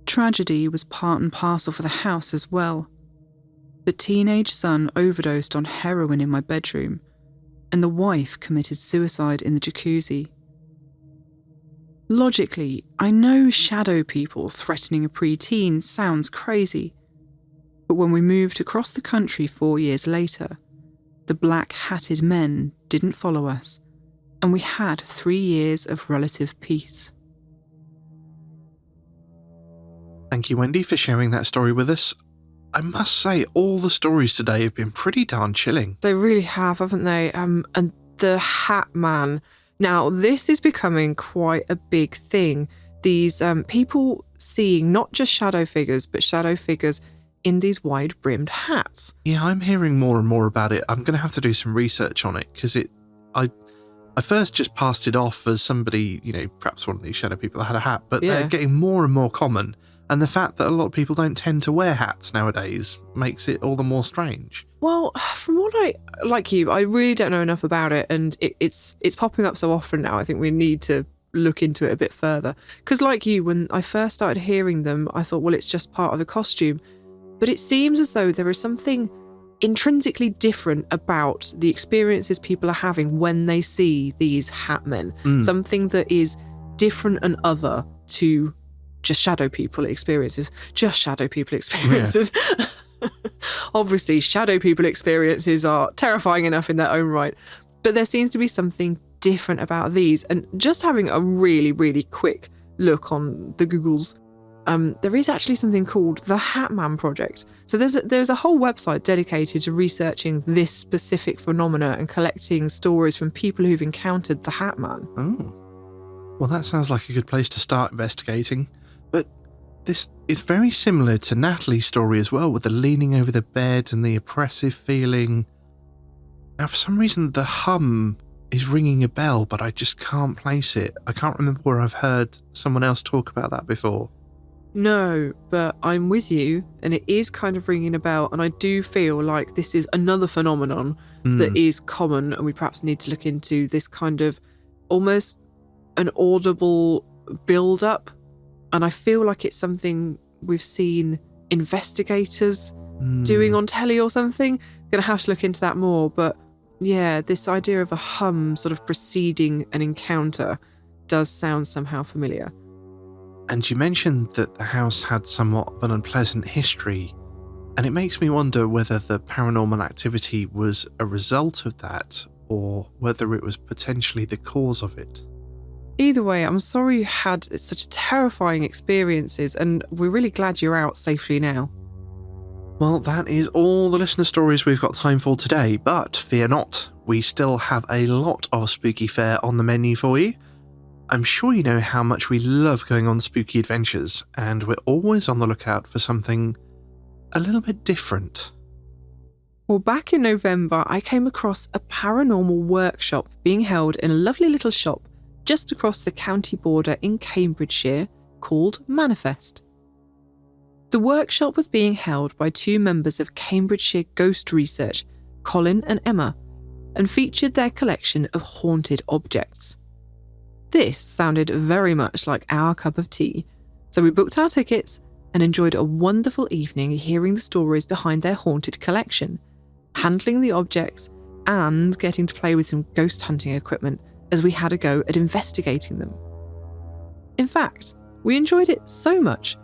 Tragedy was part and parcel for the house as well. The teenage son overdosed on heroin in my bedroom, and the wife committed suicide in the jacuzzi. Logically, I know shadow people threatening a preteen sounds crazy, but when we moved across the country 4 years later, the black-hatted men didn't follow us, and we had 3 years of relative peace. Thank you, Wendy, for sharing that story with us. I must say, all the stories today have been pretty darn chilling. They really have, haven't they? And the Hat Man. Now, this is becoming quite a big thing. These people seeing not just shadow figures, but shadow figures in these wide-brimmed hats. Yeah, I'm hearing more and more about it. I'm going to have to do some research on it, because I first just passed it off as somebody, perhaps one of these shadow people that had a hat, but they're getting more and more common. And the fact that a lot of people don't tend to wear hats nowadays makes it all the more strange. Well, from what I really don't know enough about it, and it's popping up so often now, I think we need to look into it a bit further. Because like you, when I first started hearing them, I thought, well, it's just part of the costume. But it seems as though there is something intrinsically different about the experiences people are having when they see these hat men. Something that is different and other to just shadow people experiences. Yeah. Obviously, shadow people experiences are terrifying enough in their own right, but there seems to be something different about these. And just having a really, really quick look on the Googles, there is actually something called the Hat Man Project. So there's a whole website dedicated to researching this specific phenomena and collecting stories from people who've encountered the Hat Man. Oh, well, that sounds like a good place to start investigating. But this is very similar to Natalie's story as well, with the leaning over the bed and the oppressive feeling. Now, for some reason, the hum is ringing a bell, but I just can't place it. I can't remember where I've heard someone else talk about that before. No, but I'm with you, and it is kind of ringing a bell, and I do feel like this is another phenomenon that is common, and we perhaps need to look into this kind of almost an audible build-up. And I feel like it's something we've seen investigators doing on telly or something. Gonna have to look into that more. But yeah, this idea of a hum sort of preceding an encounter does sound somehow familiar. And you mentioned that the house had somewhat of an unpleasant history, and it makes me wonder whether the paranormal activity was a result of that, or whether it was potentially the cause of it. Either way, I'm sorry you had such terrifying experiences, and we're really glad you're out safely now. Well, that is all the listener stories we've got time for today, but fear not, we still have a lot of spooky fare on the menu for you. I'm sure you know how much we love going on spooky adventures, and we're always on the lookout for something a little bit different. Well, back in November, I came across a paranormal workshop being held in a lovely little shop just across the county border in Cambridgeshire called Manifest. The workshop was being held by 2 members of Cambridgeshire Ghost Research, Colin and Emma, and featured their collection of haunted objects. This sounded very much like our cup of tea, so we booked our tickets and enjoyed a wonderful evening hearing the stories behind their haunted collection, handling the objects, and getting to play with some ghost hunting equipment as we had a go at investigating them. In fact, we enjoyed it so much,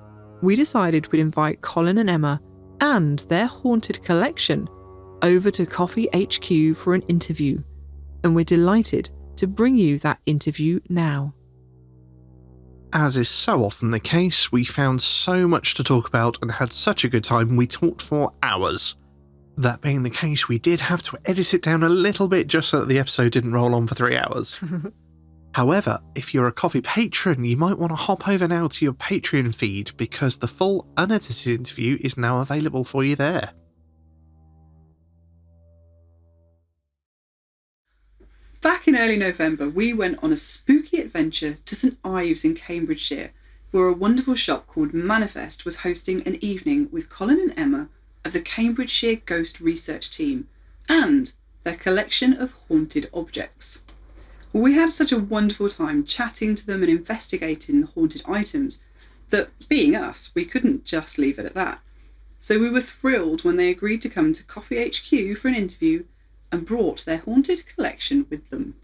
we decided we'd invite Colin and Emma and their haunted collection over to Coffee HQ for an interview, and we're delighted to bring you that interview now. As is so often the case, we found so much to talk about and had such a good time we talked for hours. That being the case, we did have to edit it down a little bit just so that the episode didn't roll on for 3 hours. However, if you're a coffee patron, you might want to hop over now to your Patreon feed because the full unedited interview is now available for you there. Back in early November, we went on a spooky adventure to St Ives in Cambridgeshire, where a wonderful shop called Manifest was hosting an evening with Colin and Emma of the Cambridgeshire Ghost Research Team and their collection of haunted objects. We had such a wonderful time chatting to them and investigating the haunted items that, being us, we couldn't just leave it at that. So we were thrilled when they agreed to come to Coffee HQ for an interview and brought their haunted collection with them.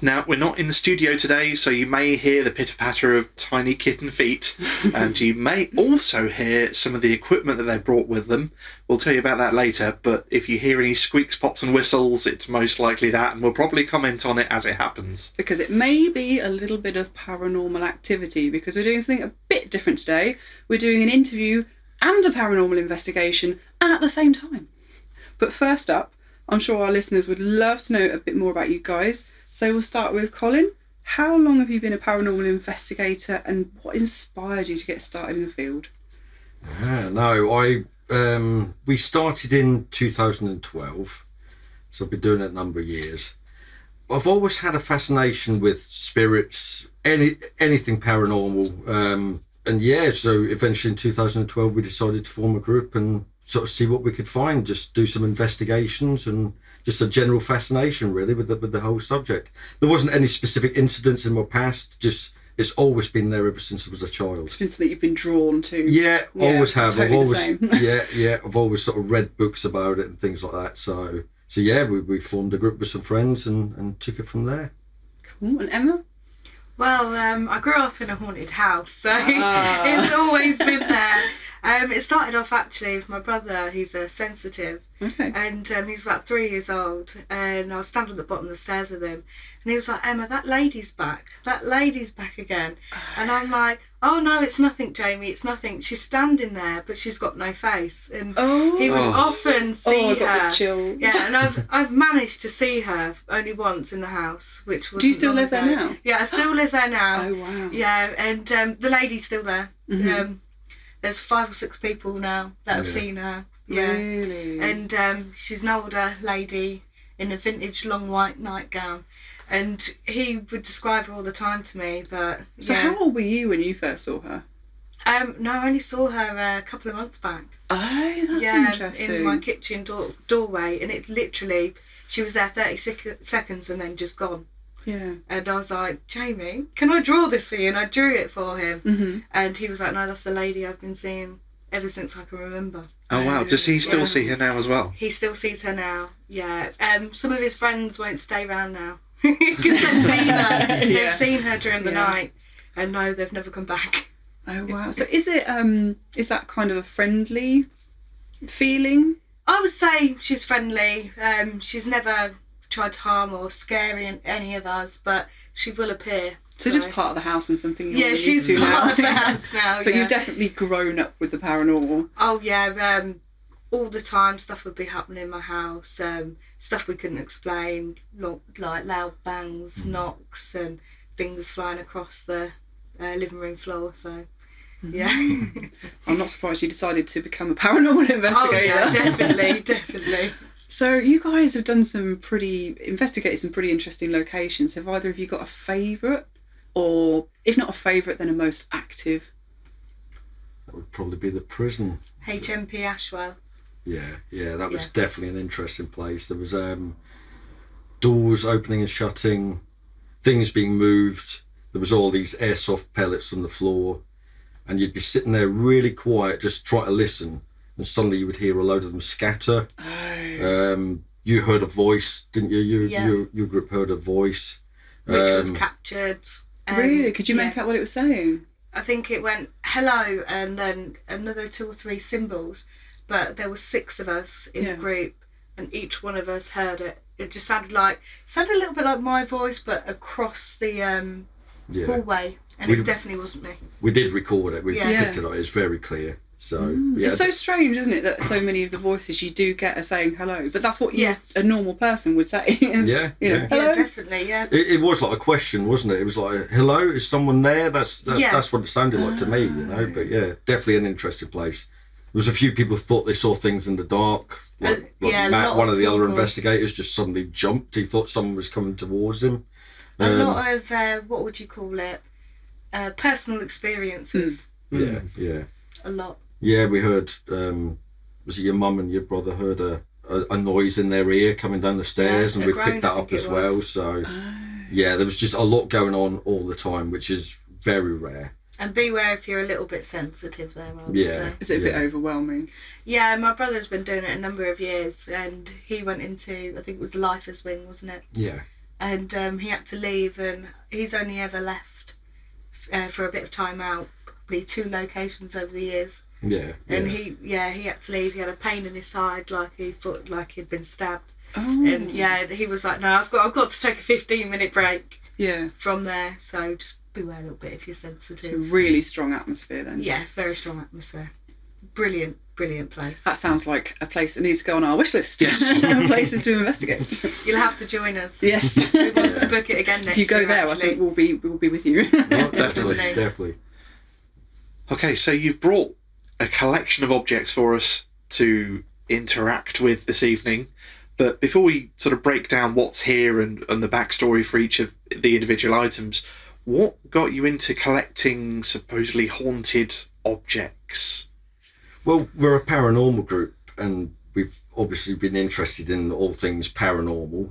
Now, we're not in the studio today, so you may hear the pitter-patter of tiny kitten feet, and you may also hear some of the equipment that they brought with them. We'll tell you about that later, but if you hear any squeaks, pops and whistles, it's most likely that, and we'll probably comment on it as it happens. Because it may be a little bit of paranormal activity, because we're doing something a bit different today. We're doing an interview and a paranormal investigation at the same time. But first up, I'm sure our listeners would love to know a bit more about you guys. So we'll start with Colin. How long have you been a paranormal investigator and what inspired you to get started in the field? We started in 2012, so I've been doing it a number of years. I've always had a fascination with spirits, anything paranormal. So eventually in 2012 we decided to form a group and sort of see what we could find, just do some investigations and just a general fascination really with the whole subject. There wasn't any specific incidents in my past, just it's always been there ever since I was a child. It's been something you've been drawn to. Yeah, always have. Totally I've always the same. I've always sort of read books about it and things like that. So we formed a group with some friends and took it from there. Cool. And Emma? Well, I grew up in a haunted house, so it's always been there. It started off actually with my brother, who's a sensitive, and he's about 3 years old, and I was standing at the bottom of the stairs with him, and he was like, Emma, that lady's back again. And I'm like, oh no, it's nothing, Jamie, it's nothing. She's standing there, but she's got no face. And he would often see her. Got the chills. Yeah, and I've managed to see her only once in the house, which was. Do you still live there now? Yeah, I still live there now. Oh wow. Yeah, and the lady's still there. Mm-hmm. There's 5 or 6 people now that have seen her. Yeah. Really? And she's an older lady in a vintage long white nightgown. And he would describe her all the time to me, but... So how old were you when you first saw her? No, I only saw her a couple of months back. Oh, that's interesting. In my kitchen doorway, and it literally... She was there 30 seconds and then just gone. Yeah. And I was like, Jamie, can I draw this for you? And I drew it for him. Mm-hmm. And he was like, no, that's the lady I've been seeing ever since I can remember. Oh wow, does he still see her now as well? He still sees her now, yeah. Some of his friends won't stay around now because they've seen her. They've seen her during the night, and no, they've never come back. Oh wow. So is that kind of a friendly feeling? I would say she's friendly. She's never tried to harm or scare any of us, but she will appear. So just part of the house and something you're used she's to part now. of the house now. But you've definitely grown up with the paranormal. Oh yeah, all the time stuff would be happening in my house. Stuff we couldn't explain, like loud bangs, knocks, and things flying across the living room floor. So. Yeah. I'm not surprised you decided to become a paranormal investigator. Oh yeah, definitely. So you guys have done investigated some pretty interesting locations. Have either of you got a favourite? Or if not a favourite, then a most active? That would probably be the prison. HMP Ashwell. Yeah, that was definitely an interesting place. There was doors opening and shutting, things being moved. There was all these airsoft pellets on the floor, and you'd be sitting there really quiet, just trying to listen, and suddenly you would hear a load of them scatter. Oh. You heard a voice, didn't you? Your group heard a voice. Which was captured. Really? Could you make out what it was saying? I think it went hello and then another 2 or 3 symbols, but there were 6 of us in the group, and each one of us heard it. It just sounded a little bit like my voice, but across the hallway, and it definitely wasn't me. We did record it. We picked it up. It's very clear. So It's so strange, isn't it, that so many of the voices you do get are saying hello, but that's what a normal person would say. Is, hello. Yeah, definitely, yeah. It was like a question, wasn't it? It was like, hello, is someone there? That's what it sounded like to me, But yeah, definitely an interesting place. There was a few people thought they saw things in the dark. Like Matt, one of the other investigators, just suddenly jumped. He thought someone was coming towards him. A lot of, what would you call it? Personal experiences. Yeah. A lot. Yeah, we heard, was it your mum and your brother heard a noise in their ear coming down the stairs, and we've picked that up as well. So, there was just a lot going on all the time, which is very rare. And beware if you're a little bit sensitive there, I would say. Is it a bit overwhelming? Yeah, my brother's been doing it a number of years, and he went into, I think it was the Lifer's Wing, wasn't it? Yeah. And he had to leave, and he's only ever left for a bit of time out, probably 2 locations over the years. Yeah. And he had to leave. He had a pain in his side, like he thought like he'd been stabbed. Oh. And he was like, no, I've got to take a 15-minute break. Yeah. From there, so just beware a little bit if you're sensitive. A really strong atmosphere then. Yeah, very strong atmosphere. Brilliant place. That sounds like a place that needs to go on our wish list. Yes. Places to investigate. You'll have to join us. Yes. We want to book it again next year. If you go there, actually. I think we'll be with you. Oh, definitely. Okay, so you've brought a collection of objects for us to interact with this evening. But before we sort of break down what's here and the backstory for each of the individual items, what got you into collecting supposedly haunted objects? Well, we're a paranormal group, and we've obviously been interested in all things paranormal.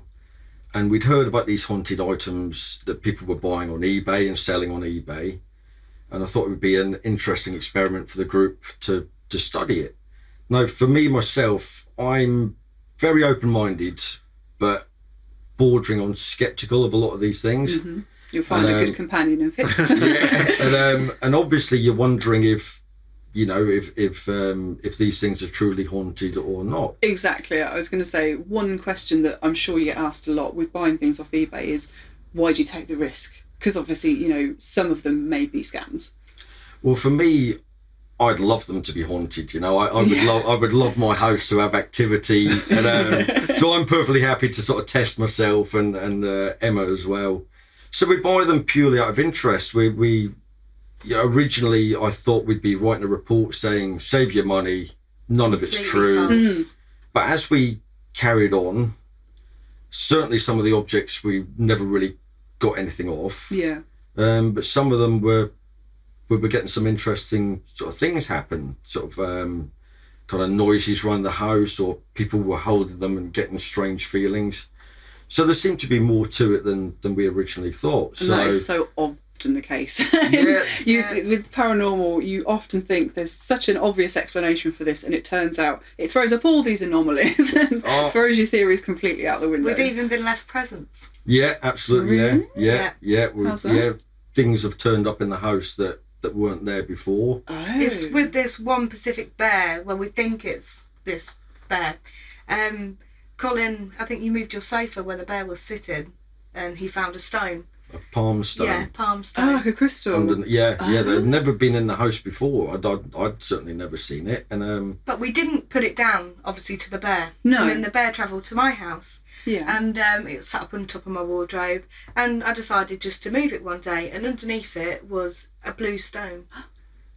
And we'd heard about these haunted items that people were buying on eBay and selling on eBay. And I thought it would be an interesting experiment for the group to study it. Now, for me, myself, I'm very open-minded, but bordering on sceptical of a lot of these things. Mm-hmm. You'll find a good companion in Fitz. And obviously you're wondering if these things are truly haunted or not. Exactly. I was going to say, one question that I'm sure you get asked a lot with buying things off eBay is, why do you take the risk? Because obviously, some of them may be scams. Well, for me, I'd love them to be haunted. I would love my house to have activity, and so I'm perfectly happy to sort of test myself and Emma as well. So we buy them purely out of interest. We originally I thought we'd be writing a report saying save your money, none of it's true. But as we carried on, certainly some of the objects we never really got anything off. Yeah. But some of them we were getting some interesting sort of things happen, sort of kind of noises around the house, or people were holding them and getting strange feelings. So there seemed to be more to it than we originally thought. And that is so often the case. With paranormal, you often think there's such an obvious explanation for this, and it turns out it throws up all these anomalies and throws your theories completely out the window. We've even been left presents. Yeah, absolutely. Really? Yeah. Things have turned up in the house that weren't there before. Oh. It's with this one Pacific bear. Well, we think it's this bear. Colin, I think you moved your sofa where the bear was sitting, and he found a stone. A palm stone. Yeah, palm stone. Oh, like a crystal. They'd never been in the house before. I'd certainly never seen it, and But we didn't put it down, obviously, to the bear. No. And then the bear travelled to my house. Yeah. And it sat up on top of my wardrobe, and I decided just to move it one day, and underneath it was a blue stone.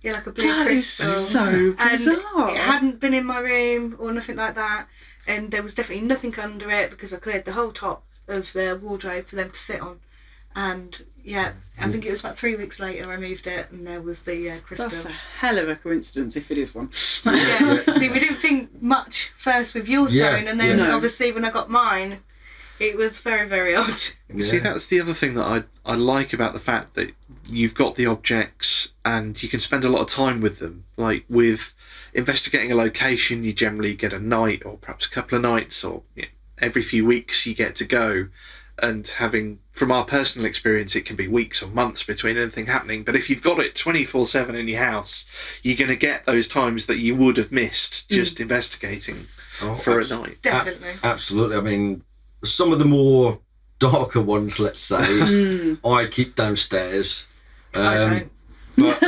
Yeah, like a blue crystal. That is so bizarre. And it hadn't been in my room or nothing like that, and there was definitely nothing under it because I cleared the whole top of the wardrobe for them to sit on. And yeah, I think it was about 3 weeks later I moved it, and there was the crystal. That's a hell of a coincidence if it is one. Yeah. See, we didn't think much first with your stone, and then obviously when I got mine, it was very, very odd. Yeah. See, that's the other thing that I like about the fact that you've got the objects and you can spend a lot of time with them. Like with investigating a location, you generally get a night or perhaps a couple of nights, or every few weeks you get to go. And having, from our personal experience, it can be weeks or months between anything happening. But if you've got it 24/7 in your house, you're going to get those times that you would have missed just investigating for a night. Definitely. Absolutely. I mean, some of the more darker ones, let's say, I keep downstairs. I don't. But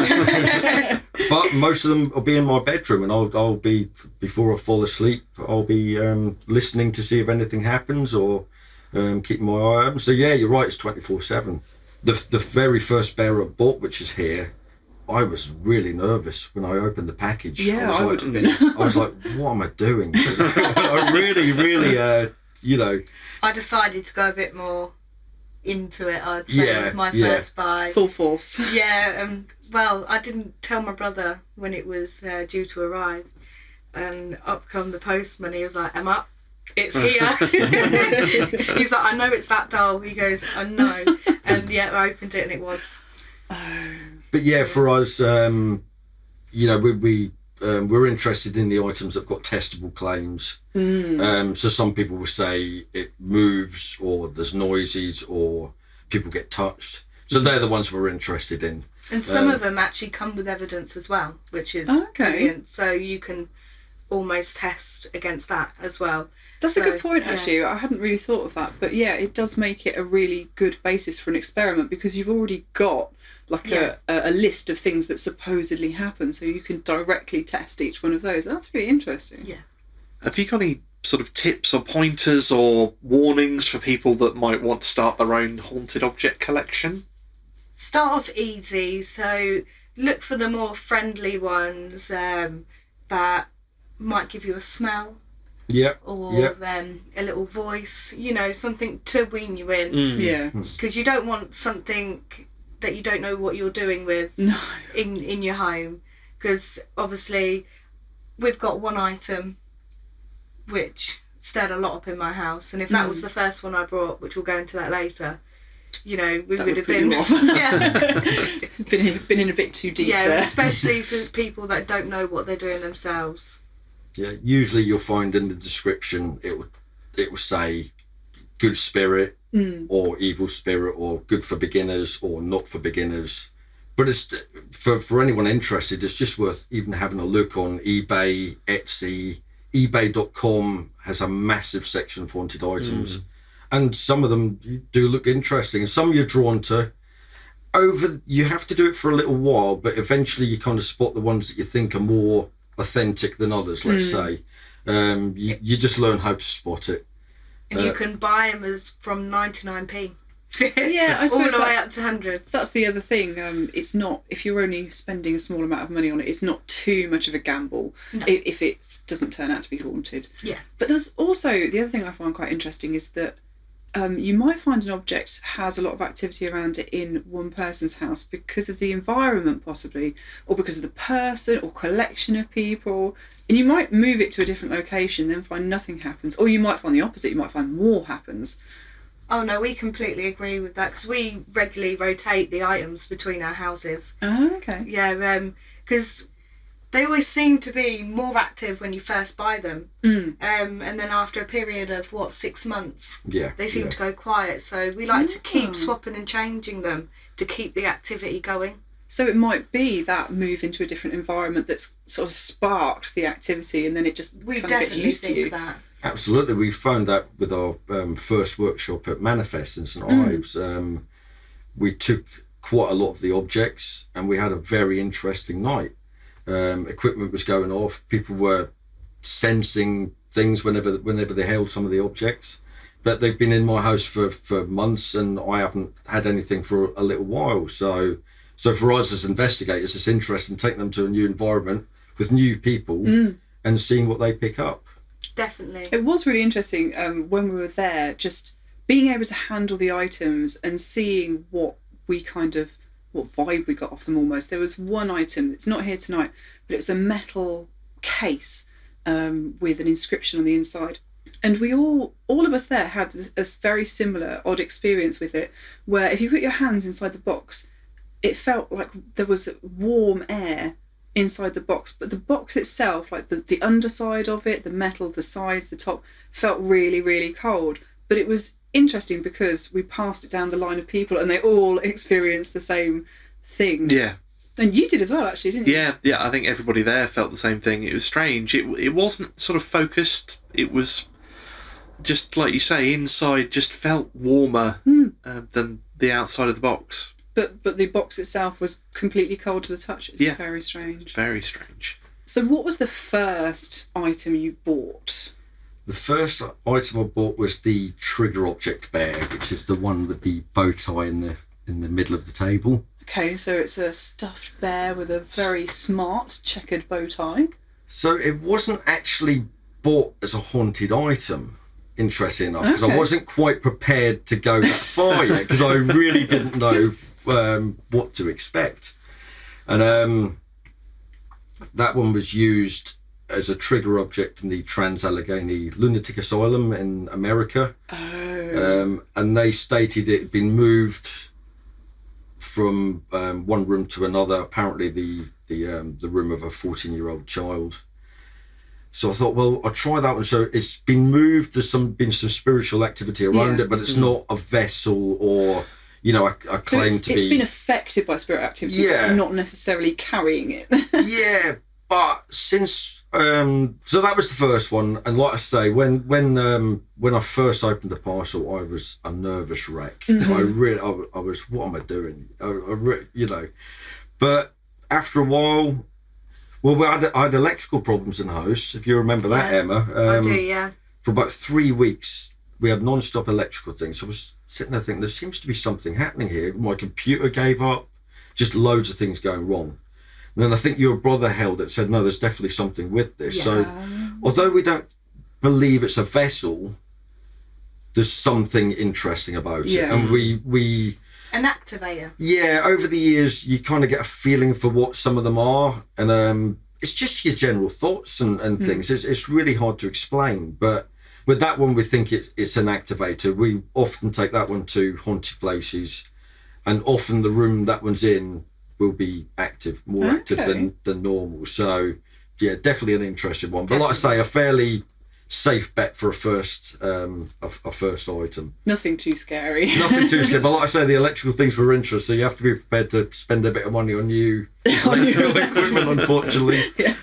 But most of them will be in my bedroom, and I'll be, before I fall asleep, I'll be listening to see if anything happens, or keeping my eye open. So yeah, you're right, it's 24/7. The very first bear I bought, which is here, I was really nervous when I opened the package. Yeah, I would have been. I was like, what am I doing? I really, I decided to go a bit more into it, I'd say, with my first buy. Full force. Yeah, well, I didn't tell my brother when it was due to arrive. And up come the postman, he was like, Emma, it's here. He's like, I know it's that doll. He goes, I know. And yeah, I opened it and it was. But yeah, for us, we're interested in the items that've got testable claims. So some people will say it moves, or there's noises, or people get touched. So they're the ones we're interested in. And some of them actually come with evidence as well, which is brilliant. So you can almost test against that as well. That's a good point, actually. I hadn't really thought of that. But yeah, it does make it a really good basis for an experiment, because you've already got like a list of things that supposedly happen, so you can directly test each one of those. That's really interesting. Yeah. Have you got any sort of tips or pointers or warnings for people that might want to start their own haunted object collection? Start off easy, so look for the more friendly ones that might give you a smell. Or a little voice, something to wean you in. Yeah. Because you don't want something that you don't know what you're doing with in your home. Because obviously we've got one item which stirred a lot up in my house, and if that was the first one I brought, which we'll go into that later, we would have been been in a bit too deep there. Especially for people that don't know what they're doing themselves. Yeah, usually you'll find in the description it will say good spirit or evil spirit, or good for beginners or not for beginners. But it's for anyone interested, it's just worth even having a look on eBay, Etsy. eBay.com has a massive section of haunted items, and some of them do look interesting, and some you're drawn to. You have to do it for a little while, but eventually you kind of spot the ones that you think are more authentic than others, let's say. You just learn how to spot it. And you can buy them as from 99p. Yeah, I suppose all the way up to hundreds. That's the other thing. It's not, if you're only spending a small amount of money on it, it's not too much of a gamble if it doesn't turn out to be haunted. Yeah. But there's also, the other thing I find quite interesting is that you might find an object has a lot of activity around it in one person's house because of the environment, possibly, or because of the person or collection of people. And you might move it to a different location, then find nothing happens. Or you might find the opposite, you might find more happens. Oh no, we completely agree with that, because we regularly rotate the items between our houses. Oh, okay. Yeah, because they always seem to be more active when you first buy them. And then after a period of 6 months, they seem to go quiet. So we like to keep swapping and changing them to keep the activity going. So it might be that move into a different environment that's sort of sparked the activity, and then it just kind of gets used to you. We definitely think that. Absolutely, we found that with our first workshop at Manifest in St Ives. We took quite a lot of the objects, and we had a very interesting night. Equipment was going off, people were sensing things whenever they held some of the objects. But they've been in my house for months, and I haven't had anything for a little while. So for us as investigators, it's interesting taking them to a new environment with new people and seeing what they pick up. Definitely. It was really interesting when we were there, just being able to handle the items and seeing what vibe we got off them almost. There was one item, it's not here tonight, but it was a metal case with an inscription on the inside. And we all of us there had a very similar odd experience with it, where if you put your hands inside the box, it felt like there was warm air inside the box, but the box itself, like the underside of it, the metal, the sides, the top, felt really, really cold. But it was interesting because we passed it down the line of people and they all experienced the same thing. Yeah. And you did as well, actually, didn't you? Yeah, I think everybody there felt the same thing. It was strange. It wasn't sort of focused. It was just, like you say, inside just felt warmer than the outside of the box. But the box itself was completely cold to the touch. It's very strange. Very strange. So what was the first item you bought? The first item I bought was the trigger object bear, which is the one with the bow tie in the middle of the table. Okay, so it's a stuffed bear with a very smart checkered bow tie. So it wasn't actually bought as a haunted item, interesting enough, because I wasn't quite prepared to go that far yet, because I really didn't know what to expect. And that one was used as a trigger object in the Trans-Allegheny Lunatic Asylum in America. Oh. And they stated it had been moved from one room to another, apparently the room of a 14-year-old child. So I thought, well, I'll try that one. So it's been moved, there's been some spiritual activity around it, but it's not a vessel or, you know, a claim to be... It's been affected by spirit activity, but not necessarily carrying it. Yeah, but since... so that was the first one. And like I say, when I first opened the parcel, I was a nervous wreck. Mm-hmm. I was, what am I doing? You know. But after a while... Well, I had electrical problems in the house, if you remember that, Emma. I do, yeah. For about 3 weeks, we had non-stop electrical things. So I was sitting there thinking, there seems to be something happening here. My computer gave up, just loads of things going wrong. And then I think your brother held it, said, no, there's definitely something with this. Yeah. So although we don't believe it's a vessel, there's something interesting about it. And we an activator. Yeah, over the years, you kind of get a feeling for what some of them are. And it's just your general thoughts and things. It's really hard to explain. But with that one, we think it's an activator. We often take that one to haunted places. And often the room that one's in will be active, more active than normal. So, yeah, definitely an interesting one. But like I say, a fairly safe bet for a first item. Nothing too scary. Nothing too scary. But like I say, the electrical things were interesting. So you have to be prepared to spend a bit of money on new electrical equipment, unfortunately. Yeah.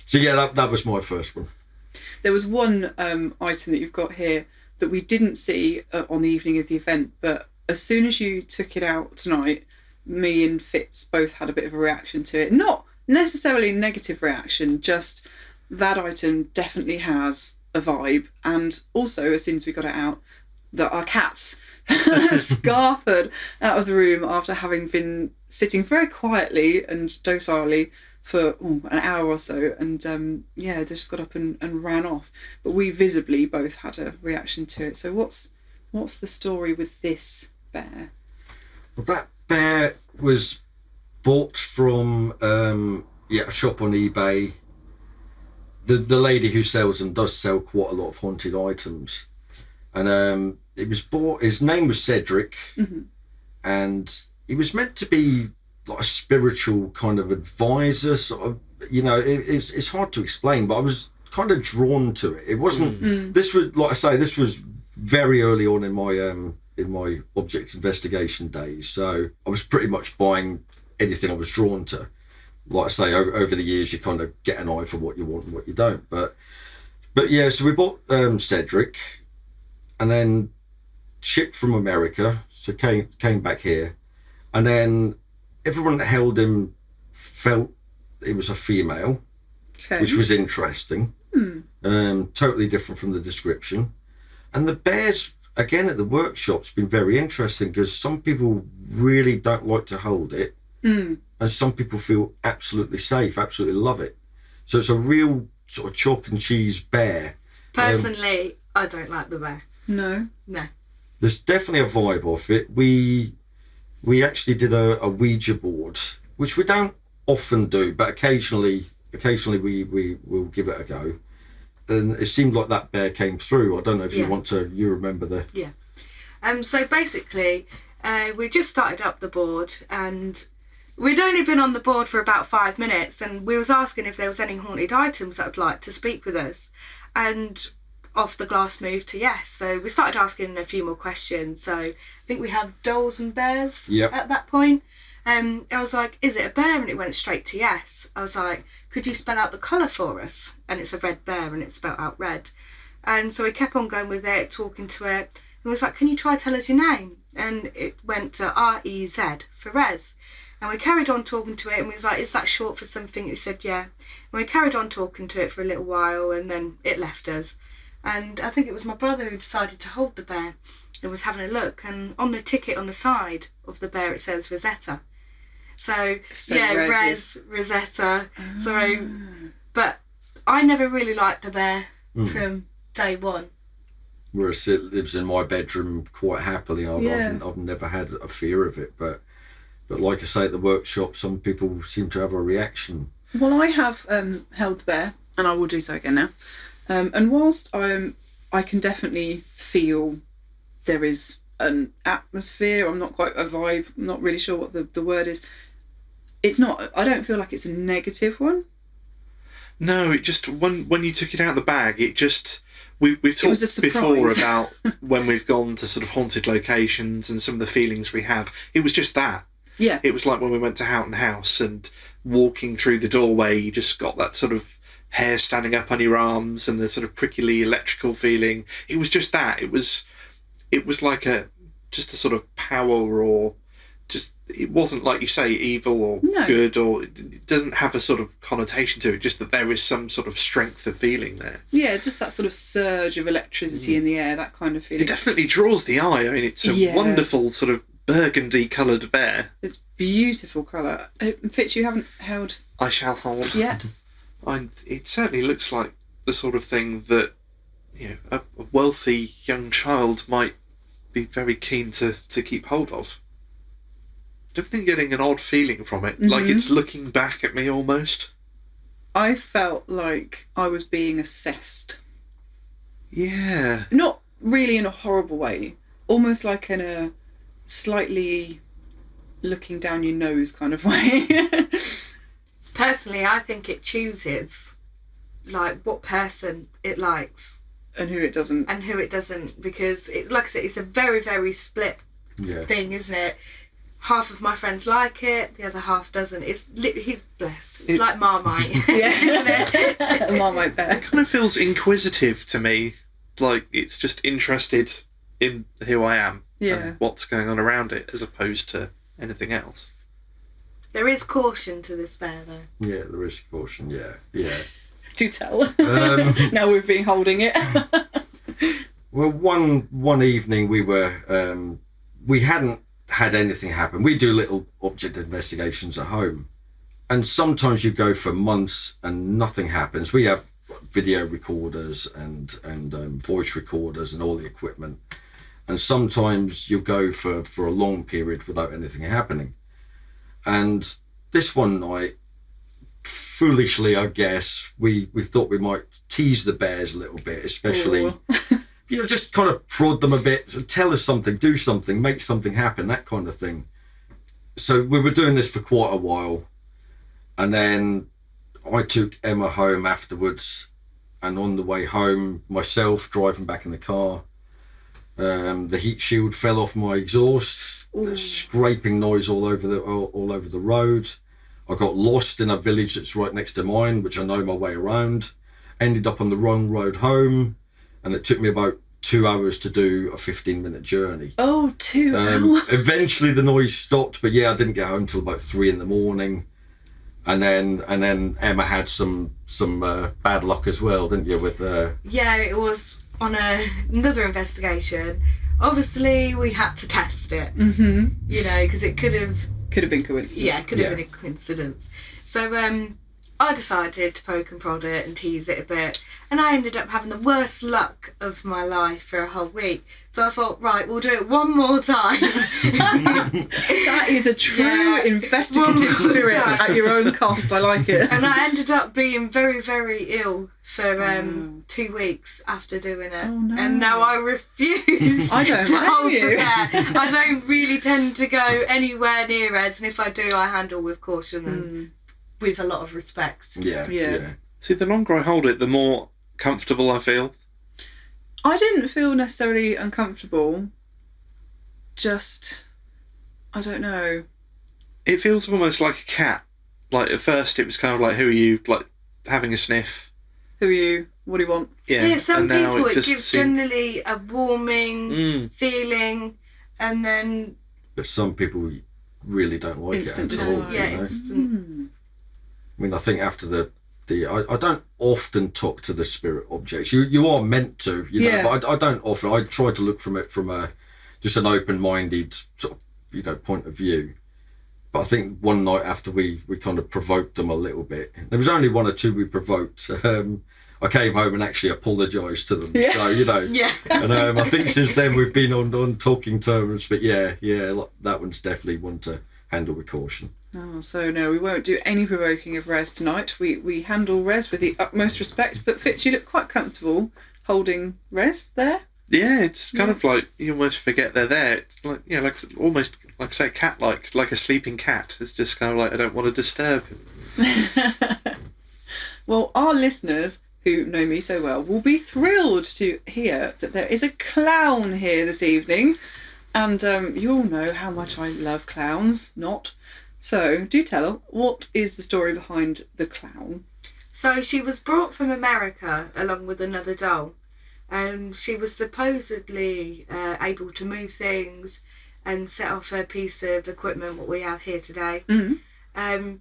So yeah, that was my first one. There was one item that you've got here that we didn't see on the evening of the event, but as soon as you took it out tonight, me and Fitz both had a bit of a reaction to it. Not necessarily a negative reaction, just that item definitely has a vibe. And also, as soon as we got it out, our cats scarpered out of the room after having been sitting very quietly and docilely for an hour or so. And they just got up and ran off. But we visibly both had a reaction to it. So what's the story with this bear? Well, that bear was bought from a shop on eBay. The lady who sells them does sell quite a lot of haunted items, and it was bought. His name was Cedric, and he was meant to be like a spiritual kind of advisor, sort of. You know, it's hard to explain, but I was kind of drawn to it. It wasn't. This was, like I say, this was very early on in my object investigation days, so I was pretty much buying anything I was drawn to. Like I say, over the years, you kind of get an eye for what you want and what you don't. But yeah, so we bought Cedric, and then shipped from America, so came back here, and then everyone that held him felt it was a female, which was interesting. Totally different from the description. And the bears, again, at the workshop's been very interesting, because some people really don't like to hold it. And some people feel absolutely safe, absolutely love it. So it's a real sort of chalk and cheese bear. Personally, I don't like the bear. No. There's definitely a vibe off it. We actually did a Ouija board, which we don't often do, but occasionally we will give it a go. And it seemed like that bear came through. I don't know if you remember the... Yeah. So basically, we just started up the board, and we'd only been on the board for about 5 minutes, and we was asking if there was any haunted items that would like to speak with us, and off the glass moved to yes. So we started asking a few more questions. So I think we have dolls and bears at that point. I was like, is it a bear? And it went straight to yes. I was like, could you spell out the colour for us? And it's a red bear, and it's spelled out red. And so we kept on going with it, talking to it. and was like, can you try tell us your name? And it went to R-E-Z for Rez. And we carried on talking to it, and we was like, is that short for something? It said, yeah. And we carried on talking to it for a little while, and then it left us. And I think it was my brother who decided to hold the bear and was having a look. And on the ticket on the side of the bear, it says Rosetta. So yeah, Rosetta. So, but I never really liked the bear from day one. Whereas it lives in my bedroom quite happily. I've never had a fear of it, but like I say, at the workshop, some people seem to have a reaction. Well, I have held the bear, and I will do so again now. And whilst I can definitely feel there is an atmosphere, I'm not quite a vibe, I'm not really sure what the word is. It's not, I don't feel like it's a negative one. No, it just, when you took it out of the bag, it just, we've talked before about when we've gone to sort of haunted locations and some of the feelings we have. It was just that. Yeah. It was like when we went to Houghton House and walking through the doorway, you just got that sort of hair standing up on your arms and the sort of prickly electrical feeling. It was just that. It was like just a sort of power, or just, it wasn't, like you say, evil or good, or it doesn't have a sort of connotation to it, just that there is some sort of strength of feeling there. Yeah, just that sort of surge of electricity in the air, that kind of feeling. It definitely draws the eye. I mean, it's a wonderful sort of burgundy coloured bear. It's beautiful colour. Fitz, you haven't held... I shall hold. Yet. It certainly looks like the sort of thing that, you know, a wealthy young child might be very keen to keep hold of. Definitely getting an odd feeling from it, like it's looking back at me almost. I felt like I was being assessed. Yeah. Not really in a horrible way, almost like in a slightly looking down your nose kind of way. Personally, I think it chooses like what person it likes and who it doesn't, because it, like I said, it's a very, very split thing, isn't it? Half of my friends like it, the other half doesn't. It's literally, it's like Marmite. Isn't it? A Marmite bear. It kind of feels inquisitive to me, like it's just interested in who I am and what's going on around it, as opposed to anything else. There is caution to this bear, though. Yeah, there is caution. Yeah. Do tell. Now we've been holding it. Well, one evening we hadn't had anything happen. We do little object investigations at home, and sometimes you go for months and nothing happens. We have video recorders and voice recorders and all the equipment, and sometimes you go for a long period without anything happening. And this one night, foolishly, I guess, we thought we might tease the bears a little bit, especially just kind of prod them a bit, tell us something, do something, make something happen, that kind of thing. So we were doing this for quite a while, and then I took Emma home afterwards, and on the way home, myself driving back in the car, the heat shield fell off my exhaust. Scraping noise all over the road. I got lost in a village that's right next to mine, which I know my way around. Ended up on the wrong road home, and it took me about 2 hours to do a 15-minute journey. Oh, 2 hours. Eventually the noise stopped, but I didn't get home till about 3 a.m. And then Emma had some bad luck as well, didn't you? With yeah, it was on another investigation. Obviously, we had to test it. You know, because it could have been coincidence. Yeah, it could have been a coincidence. So I decided to poke and prod it and tease it a bit, and I ended up having the worst luck of my life for a whole week. So I thought, right, we'll do it one more time. That is a true investigative spirit at your own cost. I like it. And I ended up being very, very ill for 2 weeks after doing it. Oh, no. And now I refuse I don't to hold you. the bear. I don't really tend to go anywhere near Eds, and if I do, I handle with caution and with a lot of respect. Yeah. See, the longer I hold it, the more comfortable I feel. I didn't feel necessarily uncomfortable. Just, I don't know. It feels almost like a cat. Like at first it was kind of like, who are you? Like having a sniff. Who are you? What do you want? Yeah, some and now people it just gives generally a warming feeling, and then But some people really don't like Instant it at all. desire. yeah, you know? instant. I mean, I think after I don't often talk to the spirit objects. You are meant to, Yeah. know, but I don't often. I try to look from it from just an open-minded sort of, point of view. But I think one night after we kind of provoked them a little bit, there was only one or two we provoked. I came home and actually apologised to them. Yeah. So, Yeah. and I think since then we've been on talking terms. But yeah, that one's definitely one to handle with caution. Oh, so no, we won't do any provoking of Res tonight. We handle Res with the utmost respect. But Fitz, you look quite comfortable holding Res there. Yeah, it's kind of like you almost forget they're there. It's like like almost like say cat-like, like a sleeping cat. It's just kind of like I don't want to disturb him. Well, our listeners who know me so well will be thrilled to hear that there is a clown here this evening, and you all know how much I love clowns. Not so. Do tell, what is the story behind the clown? So she was brought from America along with another doll. She was supposedly able to move things and set off a piece of equipment, what we have here today. Mm-hmm.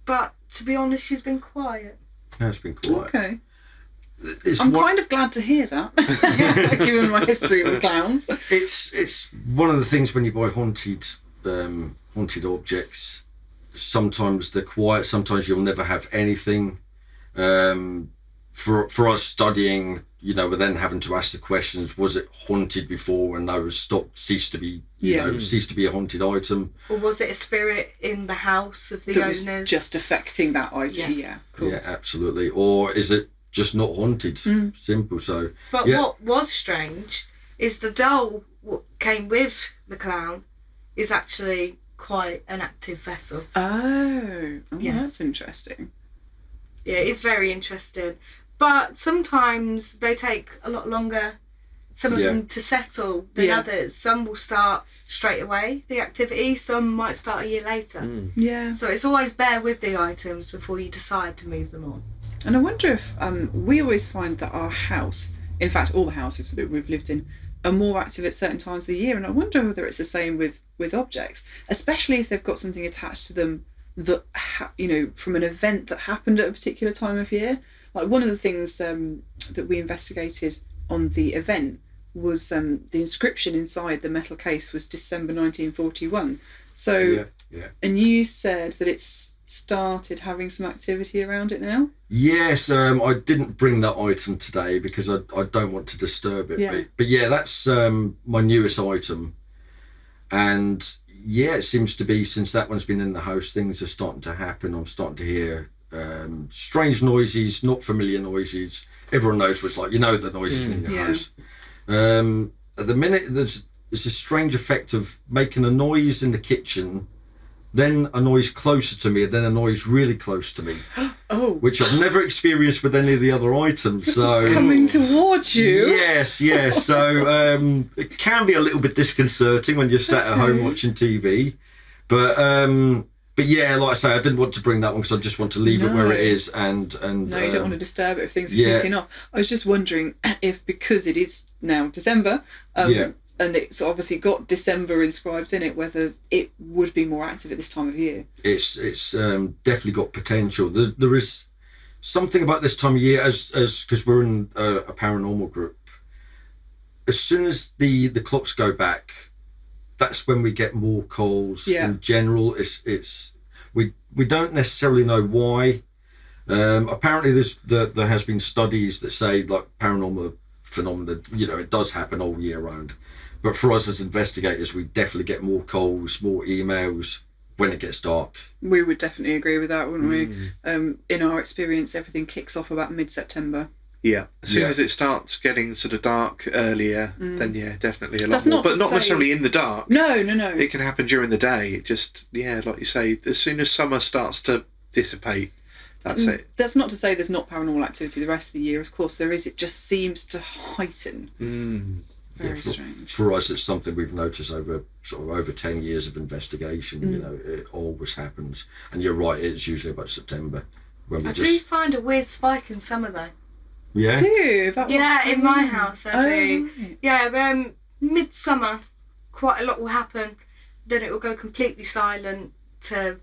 But to be honest, she's been quiet. That's been quiet. Okay. I'm kind of glad to hear that, given my history with clowns. It's one of the things when you buy haunted objects. Sometimes they're quiet. Sometimes you'll never have anything. For us studying, we're then having to ask the questions: was it haunted before, and no, ceased to be, ceased to be a haunted item, or was it a spirit in the house of the that owners? was just affecting that item. Yeah, of course. Yeah, absolutely. Or is it just not haunted? Simple. So, but what was strange is the doll came with the clown is actually quite an active vessel. Oh, that's interesting. Yeah, it's very interesting. But sometimes they take a lot longer, some of them, to settle than others. Some will start straight away, the activity. Some might start a year later. Yeah. So it's always bear with the items before you decide to move them on. And I wonder if we always find that our house, in fact, all the houses that we've lived in, are more active at certain times of the year. And I wonder whether it's the same with objects, especially if they've got something attached to them that, from an event that happened at a particular time of year. Like one of the things that we investigated on the event was the inscription inside the metal case was December 1941. So, and you said that it's started having some activity around it now? Yes, I didn't bring that item today because I don't want to disturb it. Yeah. But that's my newest item. And it seems to be, since that one's been in the house, things are starting to happen. I'm starting to hear strange noises, not familiar noises. Everyone knows what it's like. The noises in your house. At the minute, there's a strange effect of making a noise in the kitchen, then a noise closer to me, and then a noise really close to me. Oh. Which I've never experienced with any of the other items. So coming towards you. Yes. So it can be a little bit disconcerting when you're sat at home watching TV. But yeah, like I say, I didn't want to bring that one because I just want to leave it where it is. And no, you don't want to disturb it if things are kicking off. I was just wondering if, because it is now December, and it's obviously got December inscribed in it, whether it would be more active at this time of year. It's definitely got potential. There is something about this time of year, as because we're in a paranormal group. As soon as the clocks go back, that's when we get more calls. In general. We don't necessarily know why. Apparently there has been studies that say like paranormal phenomena, it does happen all year round. But for us as investigators, we definitely get more calls, more emails when it gets dark. We would definitely agree with that, wouldn't we? In our experience, everything kicks off about mid-September. Yeah, as soon as it starts getting sort of dark earlier, then definitely a lot more. But not necessarily in the dark. No. It can happen during the day. It just, like you say, as soon as summer starts to dissipate, that's it. That's not to say there's not paranormal activity the rest of the year. Of course there is. It just seems to heighten. Very strange. For us, it's something we've noticed over 10 years of investigation. It always happens. And you're right, it's usually about September. I do find a weird spike in summer though. Yeah. Do you? In my house I do. Right. Yeah, midsummer, quite a lot will happen. Then it will go completely silent to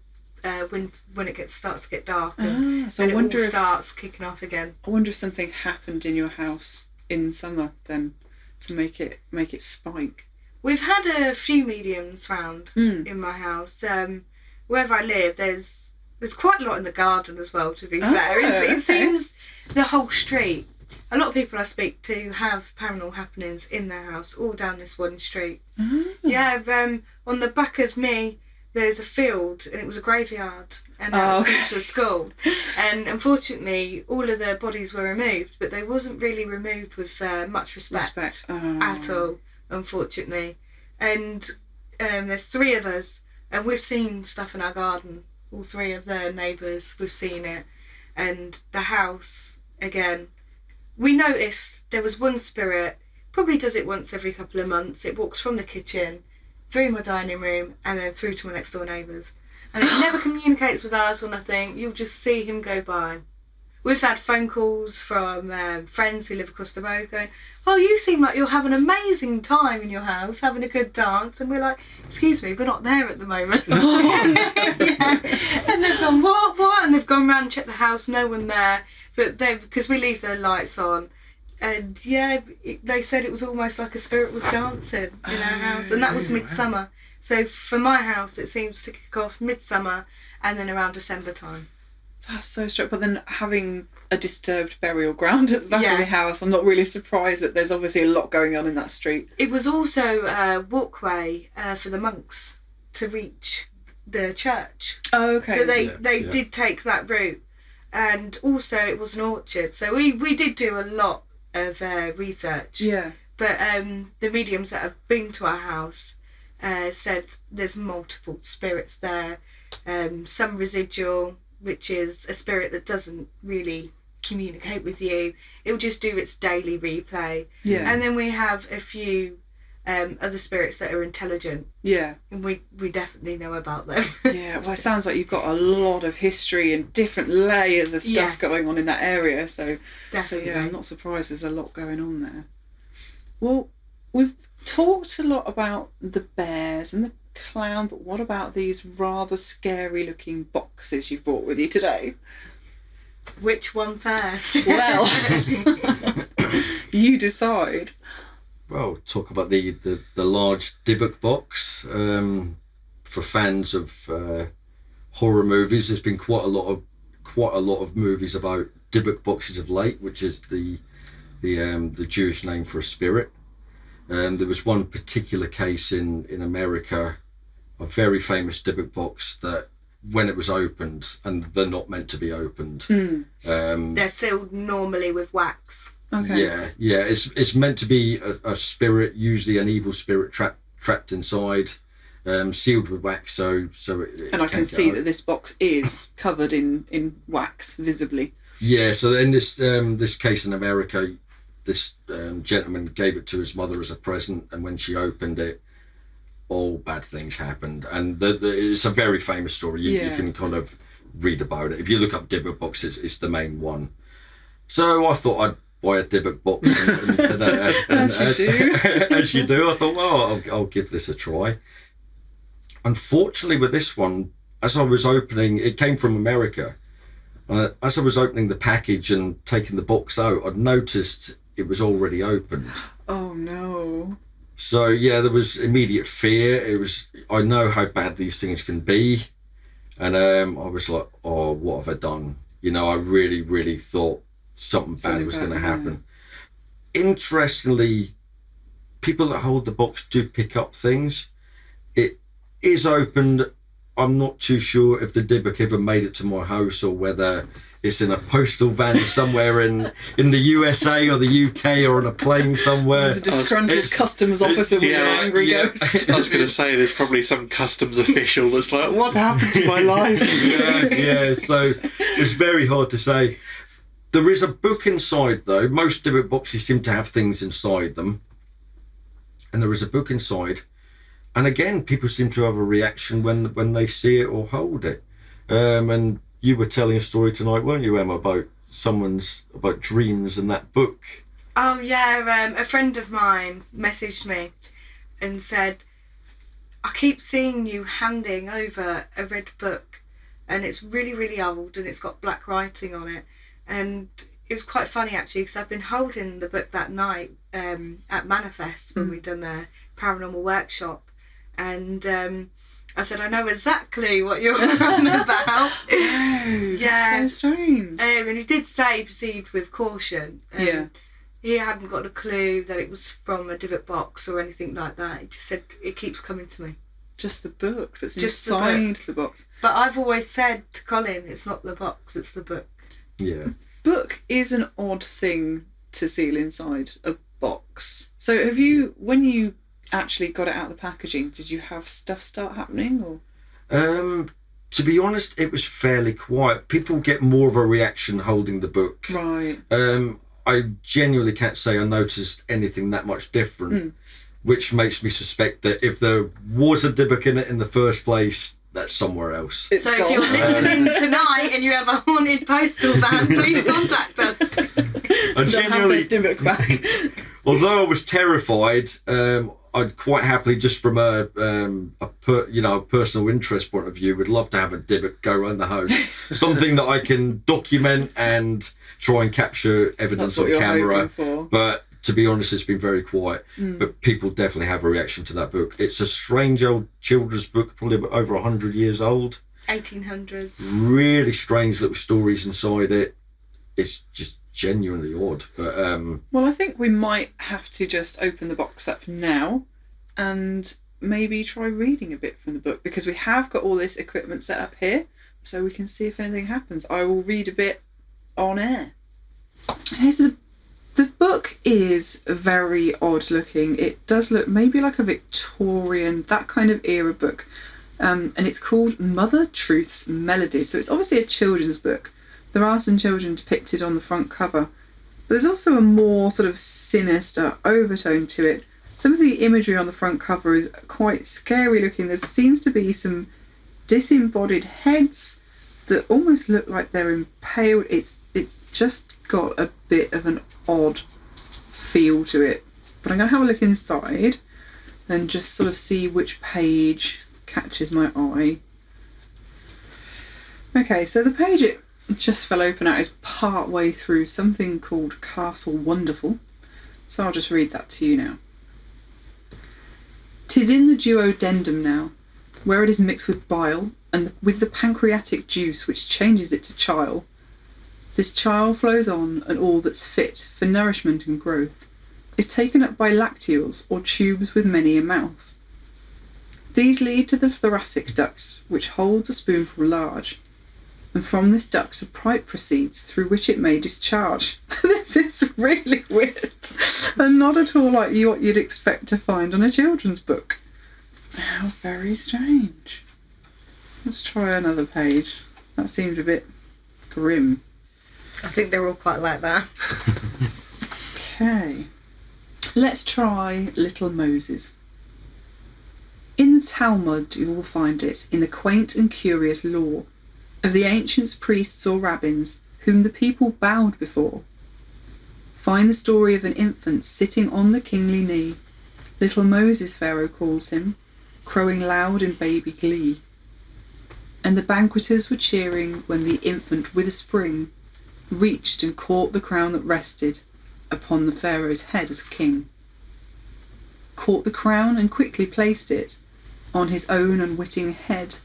when it starts to get dark, and So I wonder it all if starts kicking off again. I wonder if something happened in your house in summer then to make it spike. We've had a few mediums round in my house. Wherever I live, there's quite a lot in the garden as well, to be fair. It seems the whole street, a lot of people I speak to have paranormal happenings in their house, all down this one street. Yeah, on the back of me, there's a field, and it was a graveyard, and now it's linked to a school. And unfortunately, all of the bodies were removed, but they wasn't really removed with much respect. At all, unfortunately. And there's 3 of us, and we've seen stuff in our garden. All 3 of the neighbours, we've seen it. And the house, again, we noticed there was one spirit, probably does it once every couple of months. It walks from the kitchen through my dining room and then through to my next door neighbours. And it never communicates with us or nothing. You'll just see him go by. We've had phone calls from friends who live across the road going, "Oh, you seem like you're having an amazing time in your house, having a good dance." And we're like, "Excuse me, we're not there at the moment." Yeah. And they've gone, what? And they've gone round and checked the house, no one there. But because we leave the lights on. And yeah, they said it was almost like a spirit was dancing in our house. And that was midsummer. So for my house, it seems to kick off midsummer and then around December time. That's so strange. But then having a disturbed burial ground at the back of the house, I'm not really surprised that there's obviously a lot going on in that street. It was also a walkway for the monks to reach the church. Oh, okay. So they did take that route. And also it was an orchard. So we did do a lot of research. Yeah. But the mediums that have been to our house said there's multiple spirits there. Some residual, which is a spirit that doesn't really communicate with you. It'll just do its daily replay. Yeah. And then we have a few other spirits that are intelligent. Yeah. And we definitely know about them. Yeah, well, it sounds like you've got a lot of history and different layers of stuff going on in that area. So, Definitely. I'm not surprised there's a lot going on there. Well, we've talked a lot about the bears and the clown, but what about these rather scary looking boxes you've brought with you today? Which one first? Well, you decide. Well, talk about the large Dybbuk box. For fans of horror movies, there's been quite a lot of movies about Dybbuk boxes of late, which is the Jewish name for a spirit. There was one particular case in America, a very famous Dybbuk box that when it was opened, and they're not meant to be opened. They're sealed normally with wax. Okay. Yeah. It's meant to be a spirit, usually an evil spirit trapped inside, sealed with wax. So it And I can see that this box is covered in wax visibly. Yeah. So in this case in America, this gentleman gave it to his mother as a present, and when she opened it, all bad things happened. And it's a very famous story. You can kind of read about it. If you look up Dybbuk boxes, it's the main one. So I thought I'd buy a Dybbuk box. As you do. I thought, well, I'll give this a try. Unfortunately, with this one, as I was opening, it came from America. As I was opening the package and taking the box out, I'd noticed it was already opened. Oh no. So yeah, there was immediate fear. I know how bad these things can be. And I was like, oh, what have I done? I really, really thought something bad was going to happen. Interestingly, people that hold the box do pick up things. It is opened. I'm not too sure if the Dybbuk ever made it to my house or whether it's in a postal van somewhere in the USA or the UK or on a plane somewhere. There's a disgruntled customs officer with an angry ghost. I was going to say there's probably some customs official that's like, what happened to my life? Yeah, so it's very hard to say. There is a book inside though. Most Dybbuk boxes seem to have things inside them. And there is a book inside. And again, people seem to have a reaction when they see it or hold it. And you were telling a story tonight, weren't you, Emma, about someone's about dreams and that book. Oh yeah, a friend of mine messaged me and said, I keep seeing you handing over a red book, and it's really, really old, and it's got black writing on it. And it was quite funny actually, because I've been holding the book that night at Manifest when we'd done the paranormal workshop, and I said, I know exactly what you're on about. Oh, that's so strange. And he did say proceed with caution. Yeah. He hadn't got a clue that it was from a divot box or anything like that. He just said, it keeps coming to me. Just the book that's Just inside the box. But I've always said to Colin, it's not the box, it's the book. Yeah. Book is an odd thing to seal inside a box. So have you, when you actually got it out of the packaging, did you have stuff start happening, or? To be honest, it was fairly quiet. People get more of a reaction holding the book. Right. I genuinely can't say I noticed anything that much different, which makes me suspect that if there was a Dybbuk in it in the first place, that's somewhere else. So if you're listening tonight and you have a haunted postal van, please contact us. I genuinely, Dybbuk back. although I was terrified, I'd quite happily, just from a personal interest point of view, would love to have a Dybbuk go around the house. Something that I can document and try and capture evidence on camera. But to be honest, it's been very quiet. But people definitely have a reaction to that book. It's a strange old children's book, probably over 100 years old. 1800s. Really strange little stories inside it. It's just genuinely odd. But well, I think we might have to just open the box up now and maybe try reading a bit from the book, because we have got all this equipment set up here, so we can see if anything happens. I will read a bit on air. Here's the book is very odd looking. It does look maybe like a Victorian, that kind of era book, and it's called Mother Truth's Melodies. So it's obviously a children's book. There are some children depicted on the front cover, but there's also a more sort of sinister overtone to it. Some of the imagery on the front cover is quite scary looking. There seems to be some disembodied heads that almost look like they're impaled. It's just got a bit of an odd feel to it. But I'm going to have a look inside and just sort of see which page catches my eye. Okay, so the page it just fell open at is part way through something called Castle Wonderful. So I'll just read that to you now. "'Tis in the duodendum now, where it is mixed with bile, and with the pancreatic juice which changes it to chyle. This chyle flows on, and all that's fit for nourishment and growth is taken up by lacteals or tubes with many a mouth. These lead to the thoracic duct, which holds a spoonful large, and from this duct a pipe proceeds through which it may discharge." This is really weird and not at all like what you'd expect to find on a children's book. How very strange. Let's try another page. That seemed a bit grim. I think they're all quite like that. Okay. Let's try Little Moses. In the Talmud you will find it, in the quaint and curious lore of the ancient priests or rabbins whom the people bowed before. Find the story of an infant sitting on the kingly knee. Little Moses, Pharaoh calls him, crowing loud in baby glee. And the banqueters were cheering when the infant with a spring reached and caught the crown that rested upon the Pharaoh's head as king. Caught the crown and quickly placed it on his own unwitting head,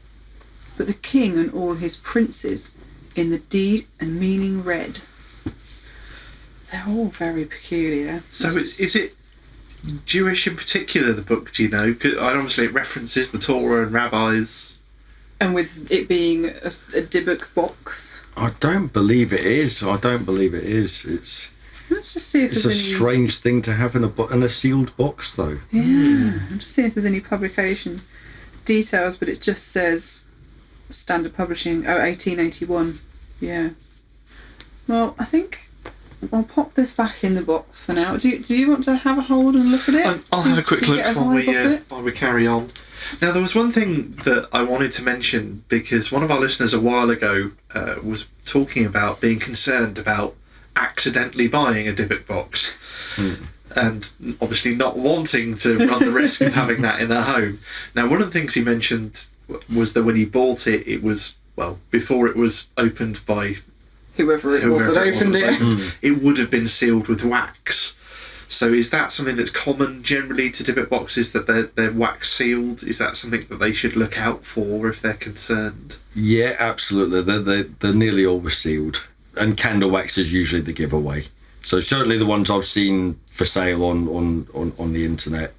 but the king and all his princes in the deed and meaning read. They're all very peculiar. So is it Jewish in particular, the book, do you know? 'Cause obviously it references the Torah and rabbis. And with it being a Dybbuk box. I don't believe it is. It's Let's just see if it's there's a any... strange thing to have in a sealed box, though. Yeah, I'm just seeing if there's any publication details, but it just says Standard Publishing, 1881. Yeah. Well, I think I'll pop this back in the box for now. Do you want to have a hold and look at it? I'll have a quick look while we carry on. Now, there was one thing that I wanted to mention, because one of our listeners a while ago was talking about being concerned about accidentally buying a Dybbuk box, and obviously not wanting to run the risk of having that in their home. Now, one of the things he mentioned was that when he bought it, it was, well, before it was opened by whoever it was that opened it, it would have been sealed with wax. So is that something that's common generally to Dybbuk boxes, that they're wax sealed? Is that something that they should look out for if they're concerned? Yeah, absolutely. They're nearly always sealed, and candle wax is usually the giveaway. So certainly the ones I've seen for sale on the internet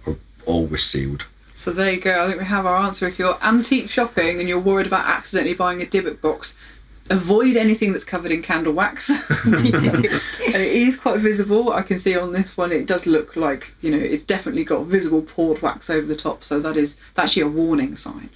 are always sealed. So there you go. I think we have our answer. If you're antique shopping and you're worried about accidentally buying a Dybbuk box, avoid anything that's covered in candle wax. And it is quite visible. I can see on this one it does look like, it's definitely got visible poured wax over the top, so that's actually a warning sign.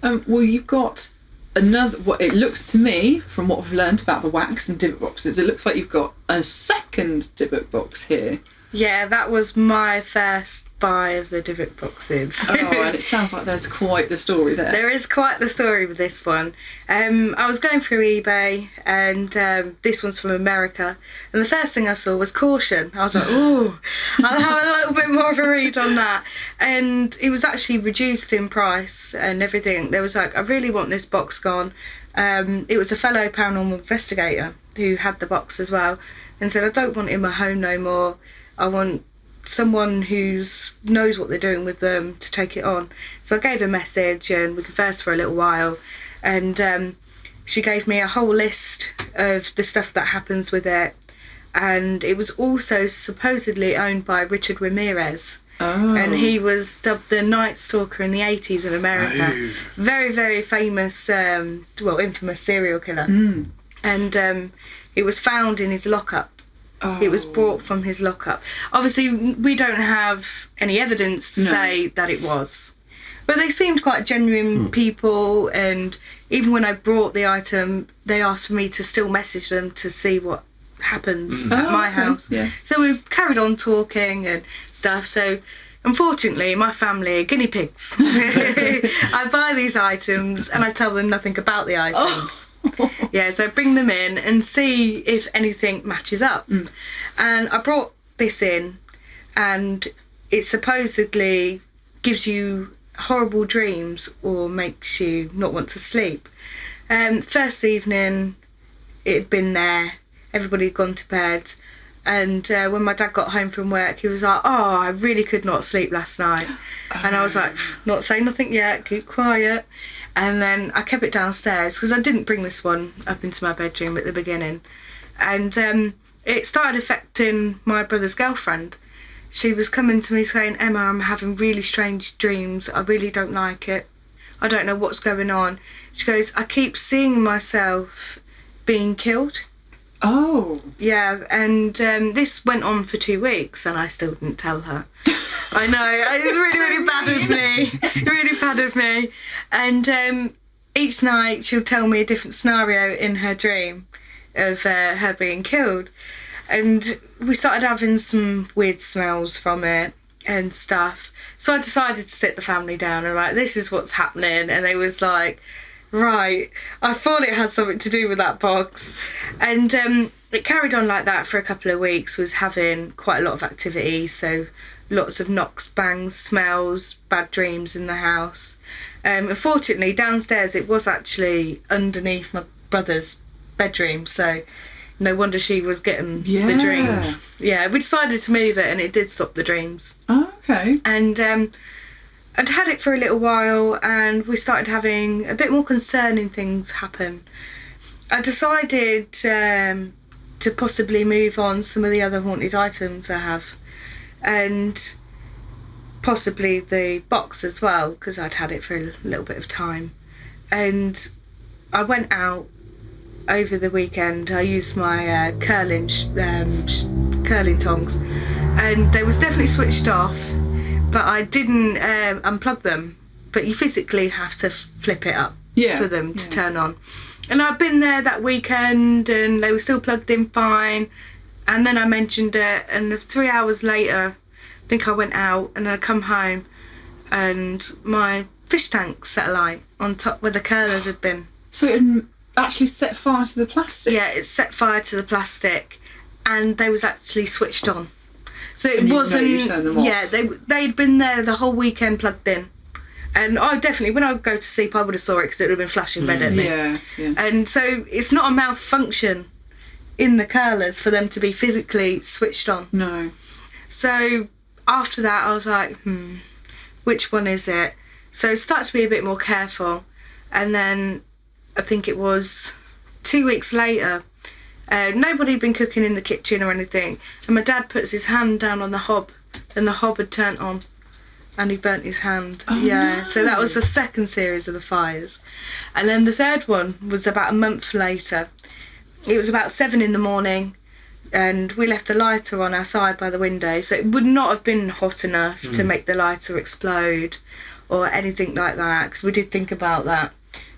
Well, you've got another, what it looks to me from what I've learned about the wax and Dybbuk boxes, it looks like you've got a second Dybbuk box here. Yeah, that was my first buy of the Dybbuk boxes. Oh, and it sounds like there's quite the story there. There is quite the story with this one. I was going through eBay, and this one's from America, and the first thing I saw was caution. I was like, ooh, I'll have a little bit more of a read on that. And it was actually reduced in price and everything. There was like, I really want this box gone. It was a fellow paranormal investigator who had the box as well, and said, I don't want it in my home no more. I want someone who knows what they're doing with them to take it on. So I gave a message, and we conversed for a little while, and she gave me a whole list of the stuff that happens with it, and it was also supposedly owned by Richard Ramirez. Oh. And he was dubbed the Night Stalker in the 80s in America. Oh. Very, very famous, infamous serial killer. And it was found in his lockup. Oh. It was brought from his lockup. Obviously, we don't have any evidence to say that it was. But they seemed quite genuine people, and even when I brought the item, they asked for me to still message them to see what happens at my house. Yeah. So we carried on talking and stuff. So unfortunately, my family are guinea pigs. I buy these items and I tell them nothing about the items. Oh. Yeah, so I bring them in and see if anything matches up. And I brought this in, and it supposedly gives you horrible dreams or makes you not want to sleep. First evening, it had been there, everybody had gone to bed, and when my dad got home from work, he was like, oh, I really could not sleep last night. And I was like, not saying nothing yet, keep quiet. And then I kept it downstairs because I didn't bring this one up into my bedroom at the beginning. And it started affecting my brother's girlfriend. She was coming to me saying, Emma, I'm having really strange dreams. I really don't like it. I don't know what's going on. She goes, I keep seeing myself being killed. Oh. Yeah, and this went on for 2 weeks and I still didn't tell her. I know, it was really, really bad of me. Really bad of me. And each night she'll tell me a different scenario in her dream of her being killed. And we started having some weird smells from it and stuff. So I decided to sit the family down and like, this is what's happening. And they was like, right, I thought it had something to do with that box. And it carried on like that for a couple of weeks, was having quite a lot of activity. So lots of knocks, bangs, smells, bad dreams in the house. Unfortunately, downstairs it was actually underneath my brother's bedroom, so no wonder she was getting the dreams. Yeah, we decided to move it and it did stop the dreams. Oh, okay. And I'd had it for a little while and we started having a bit more concerning things happen. I decided to possibly move on some of the other haunted items I have, and possibly the box as well, because I'd had it for a little bit of time. And I went out over the weekend. I used my curling tongs, and they was definitely switched off, but I didn't unplug them. But you physically have to flip it up for them to turn on. And I'd been there that weekend and they were still plugged in fine. And then I mentioned it, and 3 hours later, I think I went out and I come home and my fish tank set alight on top where the curlers had been. So it had actually set fire to the plastic? Yeah, it set fire to the plastic, and they was actually switched on. So it And wasn't. you turned them off. Yeah, they'd been there the whole weekend plugged in, and I definitely, when I would go to sleep, I would have saw it because it would have been flashing red at me. Yeah. And so it's not a malfunction in the curlers for them to be physically switched on. No. So after that, I was like, which one is it? So I started to be a bit more careful, and then I think it was 2 weeks later. Nobody had been cooking in the kitchen or anything, and my dad puts his hand down on the hob, and the hob had turned on, and he burnt his hand. No. So that was the second series of the fires. And then the third one was about a month later. It was about 7 a.m, and we left a lighter on our side by the window, so it would not have been hot enough to make the lighter explode or anything like that, because we did think about that.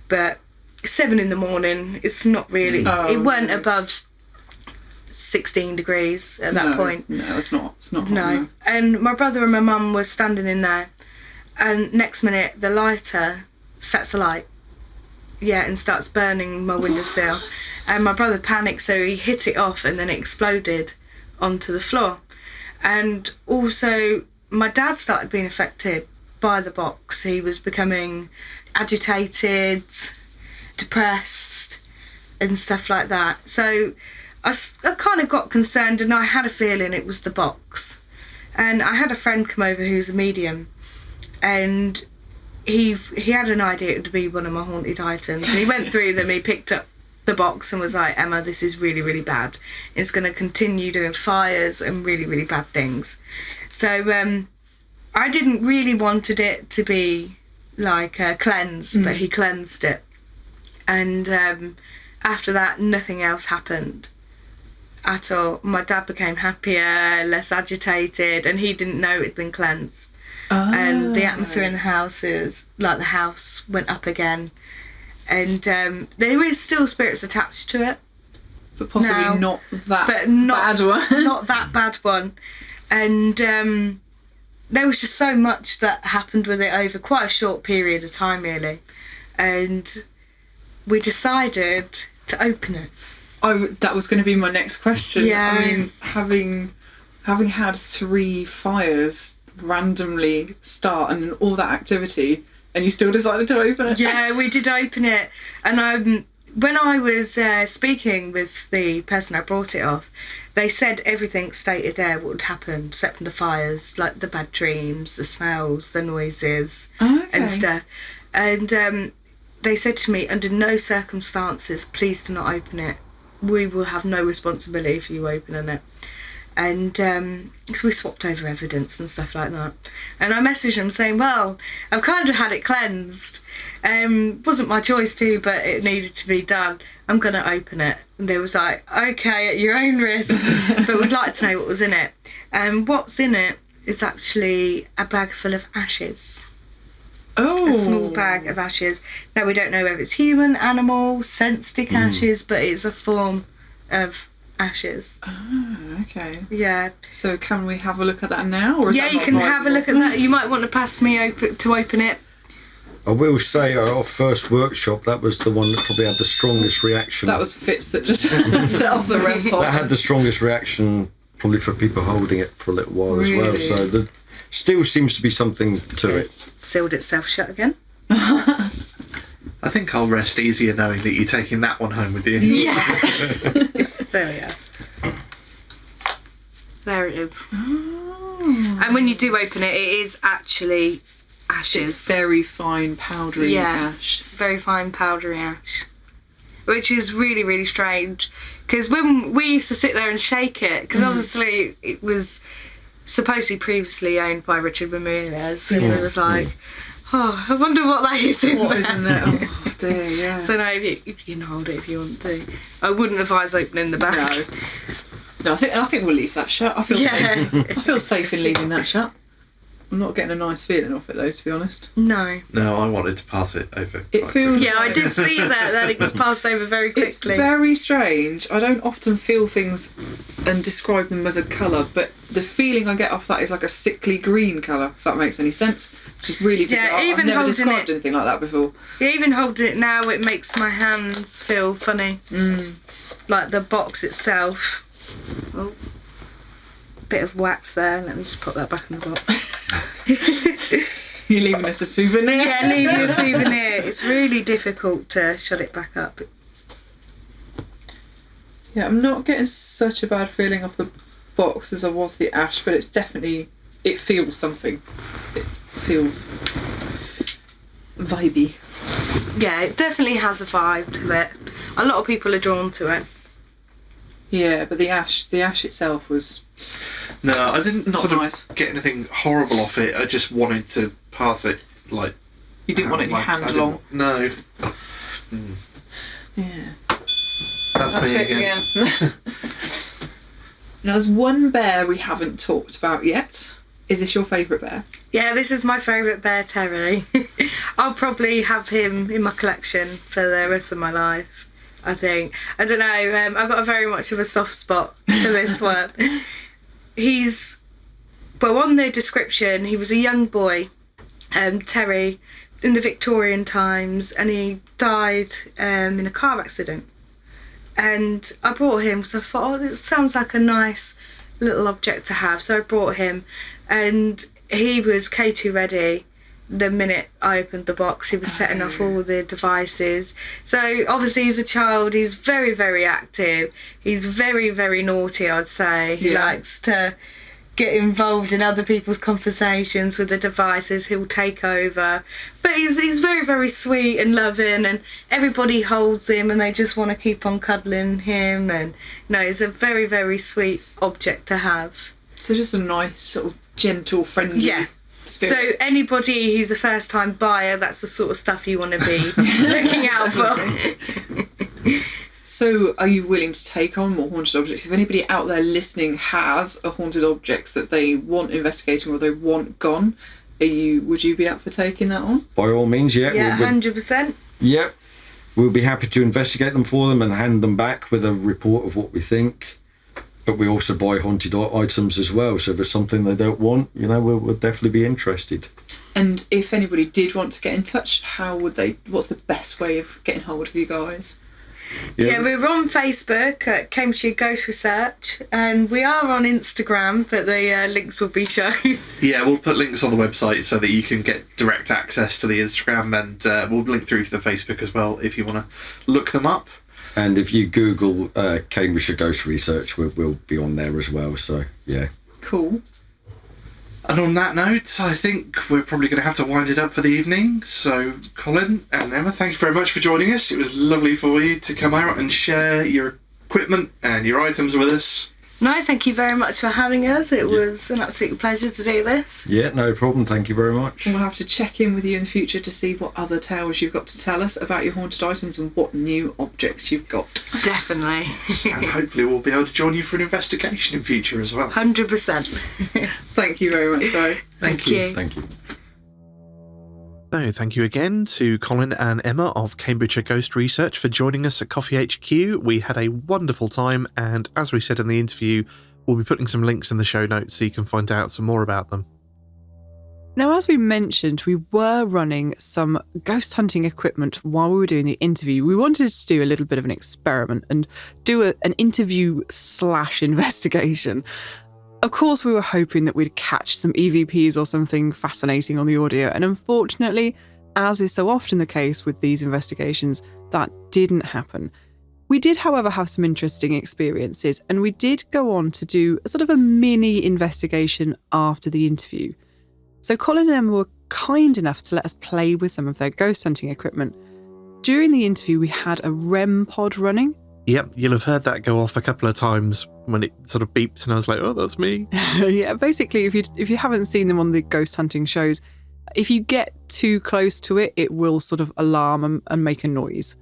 But 7 a.m, it's not really, it weren't above 16 degrees at that point. No, it's not hot No. enough. And my brother and my mum were standing in there, and next minute the lighter sets alight. Yeah, and starts burning my windowsill. And my brother panicked, so he hit it off, and then it exploded onto the floor. And also my dad started being affected by the box. He was becoming agitated, depressed and stuff like that. So I kind of got concerned, and I had a feeling it was the box. And I had a friend come over who's a medium, and he had an idea it would be one of my haunted items, and he went through them. He picked up the box and was like, Emma, this is really, really bad. It's going to continue doing fires and really, really bad things. So I didn't really wanted it to be like cleansed, but he cleansed it. And after that, nothing else happened at all. My dad became happier, less agitated, and he didn't know it'd been cleansed. And the atmosphere in the house is like the house went up again, and there is still spirits attached to it, but possibly now, not that but not, bad one. not that bad one. And there was just so much that happened with it over quite a short period of time, really, and we decided to open it. That was going to be my next question. Yeah. I mean, having had 3 fires randomly start and all that activity, and you still decided to open it? Yeah, we did open it. And when I was speaking with the person I brought it off, they said everything stated there what would happen, except from the fires, like the bad dreams, the smells, the noises, and stuff. And they said to me, under no circumstances, please do not open it. We will have no responsibility for you opening it. And so we swapped over evidence and stuff like that. And I messaged them saying, well, I've kind of had it cleansed. Wasn't my choice to, but it needed to be done. I'm going to open it. And they was like, okay, at your own risk, but we'd like to know what was in it. And what's in it is actually a bag full of ashes. Oh. A small bag of ashes. Now, we don't know whether it's human, animal, scent stick ashes, but it's a form of ashes. Oh, okay. Yeah. So can we have a look at that now? Or is Yeah, that you not can have a advisable? look at that. You might want to pass me to open it. I will say our first workshop, that was the one that probably had the strongest reaction. That was Fitz that just set off the red pot. That had the strongest reaction probably for people holding it for a little while as well. Really? So there still seems to be something to it. Sealed itself shut again. I think I'll rest easier knowing that you're taking that one home with you. Yeah. There we are. There it is. Oh. And when you do open it, it is actually ashes. It's very fine, powdery ash. Very fine powdery ash. Which is really, really strange. Because when we used to sit there and shake it, because obviously it was supposed to be previously owned by Richard Ramirez, and it was like, oh, I wonder what that is in there. What is in there? Oh dear, yeah. So no, you can hold it if you want to. I wouldn't advise opening the bag. No, I think we'll leave that shut. I feel Yeah. safe. I feel safe in leaving that shut. I'm not getting a nice feeling off it though, to be honest. No. No, I wanted to pass it over. It quite feels- quickly. Yeah, I did see that it was passed over very quickly. It's very strange. I don't often feel things and describe them as a colour, but the feeling I get off that is like a sickly green colour, if that makes any sense. Which is really bizarre. I've never described anything like that before. Yeah, even holding it now, it makes my hands feel funny. Like the box itself. Oh, bit of wax there. Let me just put that back in the box. You're leaving us a souvenir. Yeah, leaving a souvenir. It's really difficult to shut it back up. Yeah, I'm not getting such a bad feeling off the box as I was the ash, but it's definitely, it feels something. It feels vibey. Yeah, it definitely has a vibe to it. A lot of people are drawn to it. Yeah, but the ash itself was... No, I didn't not sort nice. of get anything horrible off it. I just wanted to pass it, like... You didn't want it in your hand long? No. Yeah. That's me again. Now, there's one bear we haven't talked about yet. Is this your favourite bear? Yeah, this is my favourite bear, Terry. I'll probably have him in my collection for the rest of my life, I think. I don't know, I've got very much of a soft spot for this one. Well, on the description, he was a young boy, Terry, in the Victorian times, and he died in a car accident. And I brought him because I thought, it sounds like a nice little object to have. So I brought him, and he was K2 ready. The minute I opened the box, he was setting off all the devices. So obviously he's a child, he's very, very active. He's very, very naughty, I'd say. He likes to get involved in other people's conversations with the devices. He'll take over. But he's very, very sweet and loving, and everybody holds him and they just want to keep on cuddling him. And he's a very, very sweet object to have. So just a nice, sort of gentle, friendly... Yeah. Spirit. So anybody who's a first time buyer, that's the sort of stuff you want to be looking out for. So are you willing to take on more haunted objects? If anybody out there listening has a haunted objects that they want investigating or they want gone, would you be up for taking that on? By all means, yeah. Yeah, 100%. Yeah. We'll be happy to investigate them for them and hand them back with a report of what we think. But we also buy haunted items as well, so if there's something they don't want, we'll definitely be interested. And if anybody did want to get in touch, what's the best way of getting hold of you guys? Yeah, we're on Facebook at Cambridgeshire Ghost Research, and we are on Instagram, but the links will be shown. Yeah, we'll put links on the website so that you can get direct access to the Instagram, and we'll link through to the Facebook as well if you want to look them up. And if you Google Cambridgeshire Ghost Research, we'll be on there as well, so yeah. Cool. And on that note, I think we're probably going to have to wind it up for the evening. So, Colin and Emma, thank you very much for joining us. It was lovely for you to come out and share your equipment and your items with us. No, thank you very much for having us. It was an absolute pleasure to do this. Yeah, no problem. Thank you very much. And we'll have to check in with you in the future to see what other tales you've got to tell us about your haunted items and what new objects you've got. Definitely. And hopefully we'll be able to join you for an investigation in future as well. 100%. Thank you very much, guys. Thank you. Thank you. So thank you again to Colin and Emma of Cambridgeshire Ghost Research for joining us at Coffee HQ. We had a wonderful time, and as we said in the interview, we'll be putting some links in the show notes so you can find out some more about them. Now, as we mentioned, we were running some ghost hunting equipment while we were doing the interview. We wanted to do a little bit of an experiment and do an interview/investigation. Of course, we were hoping that we'd catch some EVPs or something fascinating on the audio, and unfortunately, as is so often the case with these investigations, that didn't happen. We did, however, have some interesting experiences, and we did go on to do a sort of a mini investigation after the interview. So Colin and Emma were kind enough to let us play with some of their ghost hunting equipment. During the interview, we had a REM pod running. Yep, you'll have heard that go off a couple of times when it sort of beeped and I was like, oh, that's me. Yeah, basically, if you haven't seen them on the ghost hunting shows, if you get too close to it, it will sort of alarm and make a noise.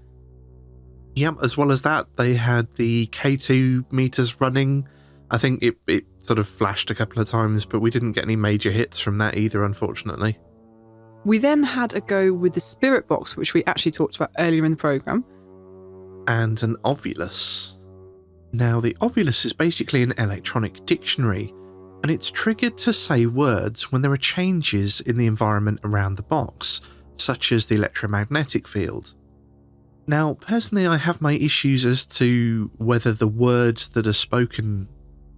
Yep, as well as that, they had the K2 meters running. I think it sort of flashed a couple of times, but we didn't get any major hits from that either, unfortunately. We then had a go with the spirit box, which we actually talked about earlier in the programme. And an ovulus. Now, the ovulus is basically an electronic dictionary, and it's triggered to say words when there are changes in the environment around the box, such as the electromagnetic field. Now, personally, I have my issues as to whether the words that are spoken